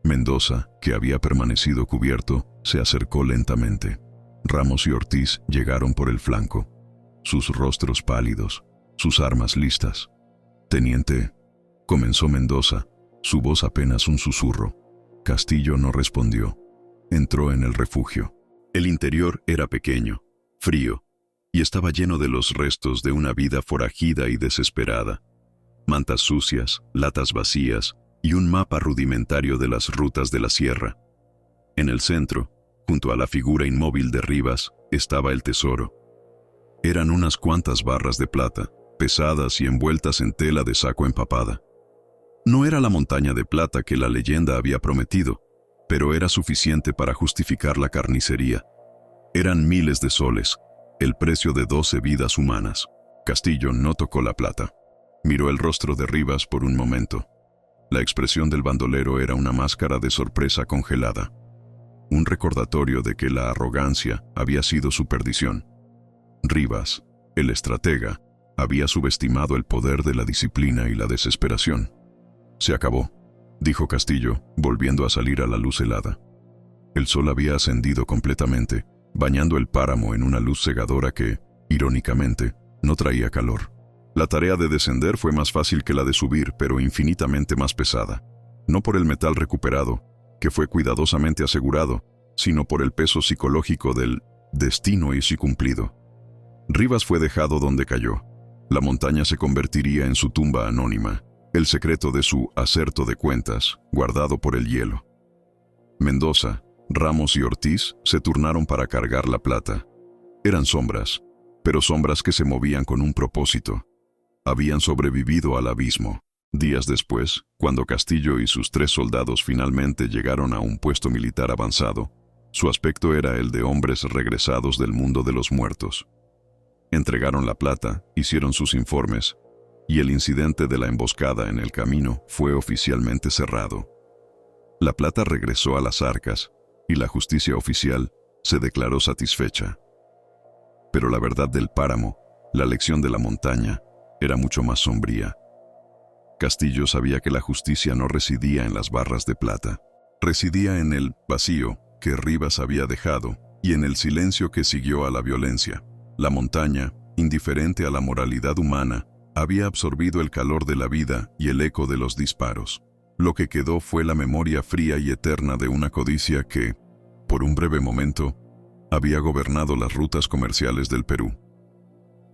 Mendoza, que había permanecido cubierto, se acercó lentamente. Ramos y Ortiz llegaron por el flanco, sus rostros pálidos, sus armas listas. «Teniente», comenzó Mendoza, su voz apenas un susurro. Castillo no respondió. Entró en el refugio. El interior era pequeño, frío, y estaba lleno de los restos de una vida foragida y desesperada. Mantas sucias, latas vacías y un mapa rudimentario de las rutas de la sierra. En el centro, junto a la figura inmóvil de Rivas, estaba el tesoro. Eran unas cuantas barras de plata, pesadas y envueltas en tela de saco empapada. No era la montaña de plata que la leyenda había prometido, pero era suficiente para justificar la carnicería. Eran miles de soles, el precio de 12 vidas humanas. Castillo no tocó la plata. Miró el rostro de Rivas por un momento. La expresión del bandolero era una máscara de sorpresa congelada. Un recordatorio de que la arrogancia había sido su perdición. Rivas, el estratega, había subestimado el poder de la disciplina y la desesperación. «Se acabó», dijo Castillo, volviendo a salir a la luz helada. El sol había ascendido completamente, bañando el páramo en una luz cegadora que, irónicamente, no traía calor. La tarea de descender fue más fácil que la de subir, pero infinitamente más pesada. No por el metal recuperado, que fue cuidadosamente asegurado, sino por el peso psicológico del destino y sí cumplido. Rivas fue dejado donde cayó. La montaña se convertiría en su tumba anónima, el secreto de su acerto de cuentas, guardado por el hielo. Mendoza, Ramos y Ortiz se turnaron para cargar la plata. Eran sombras, pero sombras que se movían con un propósito. Habían sobrevivido al abismo. Días después, cuando Castillo y sus 3 soldados finalmente llegaron a un puesto militar avanzado, su aspecto era el de hombres regresados del mundo de los muertos. Entregaron la plata, hicieron sus informes, y el incidente de la emboscada en el camino fue oficialmente cerrado. La plata regresó a las arcas, y la justicia oficial se declaró satisfecha. Pero la verdad del páramo, la lección de la montaña, era mucho más sombría. Castillo sabía que la justicia no residía en las barras de plata. Residía en el vacío que Rivas había dejado y en el silencio que siguió a la violencia. La montaña, indiferente a la moralidad humana, había absorbido el calor de la vida y el eco de los disparos. Lo que quedó fue la memoria fría y eterna de una codicia que, por un breve momento, había gobernado las rutas comerciales del Perú.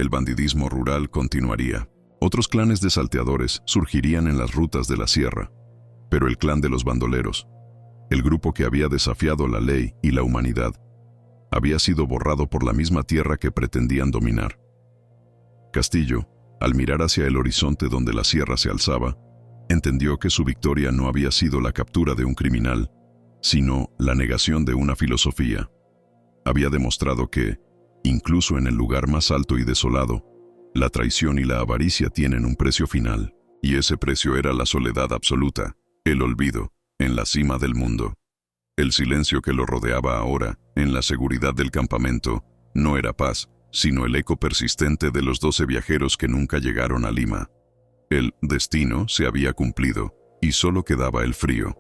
El bandidismo rural continuaría. Otros clanes de salteadores surgirían en las rutas de la sierra, pero el clan de los bandoleros, el grupo que había desafiado la ley y la humanidad, había sido borrado por la misma tierra que pretendían dominar. Castillo, al mirar hacia el horizonte donde la sierra se alzaba, entendió que su victoria no había sido la captura de un criminal, sino la negación de una filosofía. había demostrado que, incluso en el lugar más alto y desolado, la traición y la avaricia tienen un precio final, y ese precio era la soledad absoluta, el olvido, en la cima del mundo. El silencio que lo rodeaba ahora, en la seguridad del campamento, no era paz, sino el eco persistente de los 12 viajeros que nunca llegaron a Lima. El destino se había cumplido, y solo quedaba el frío.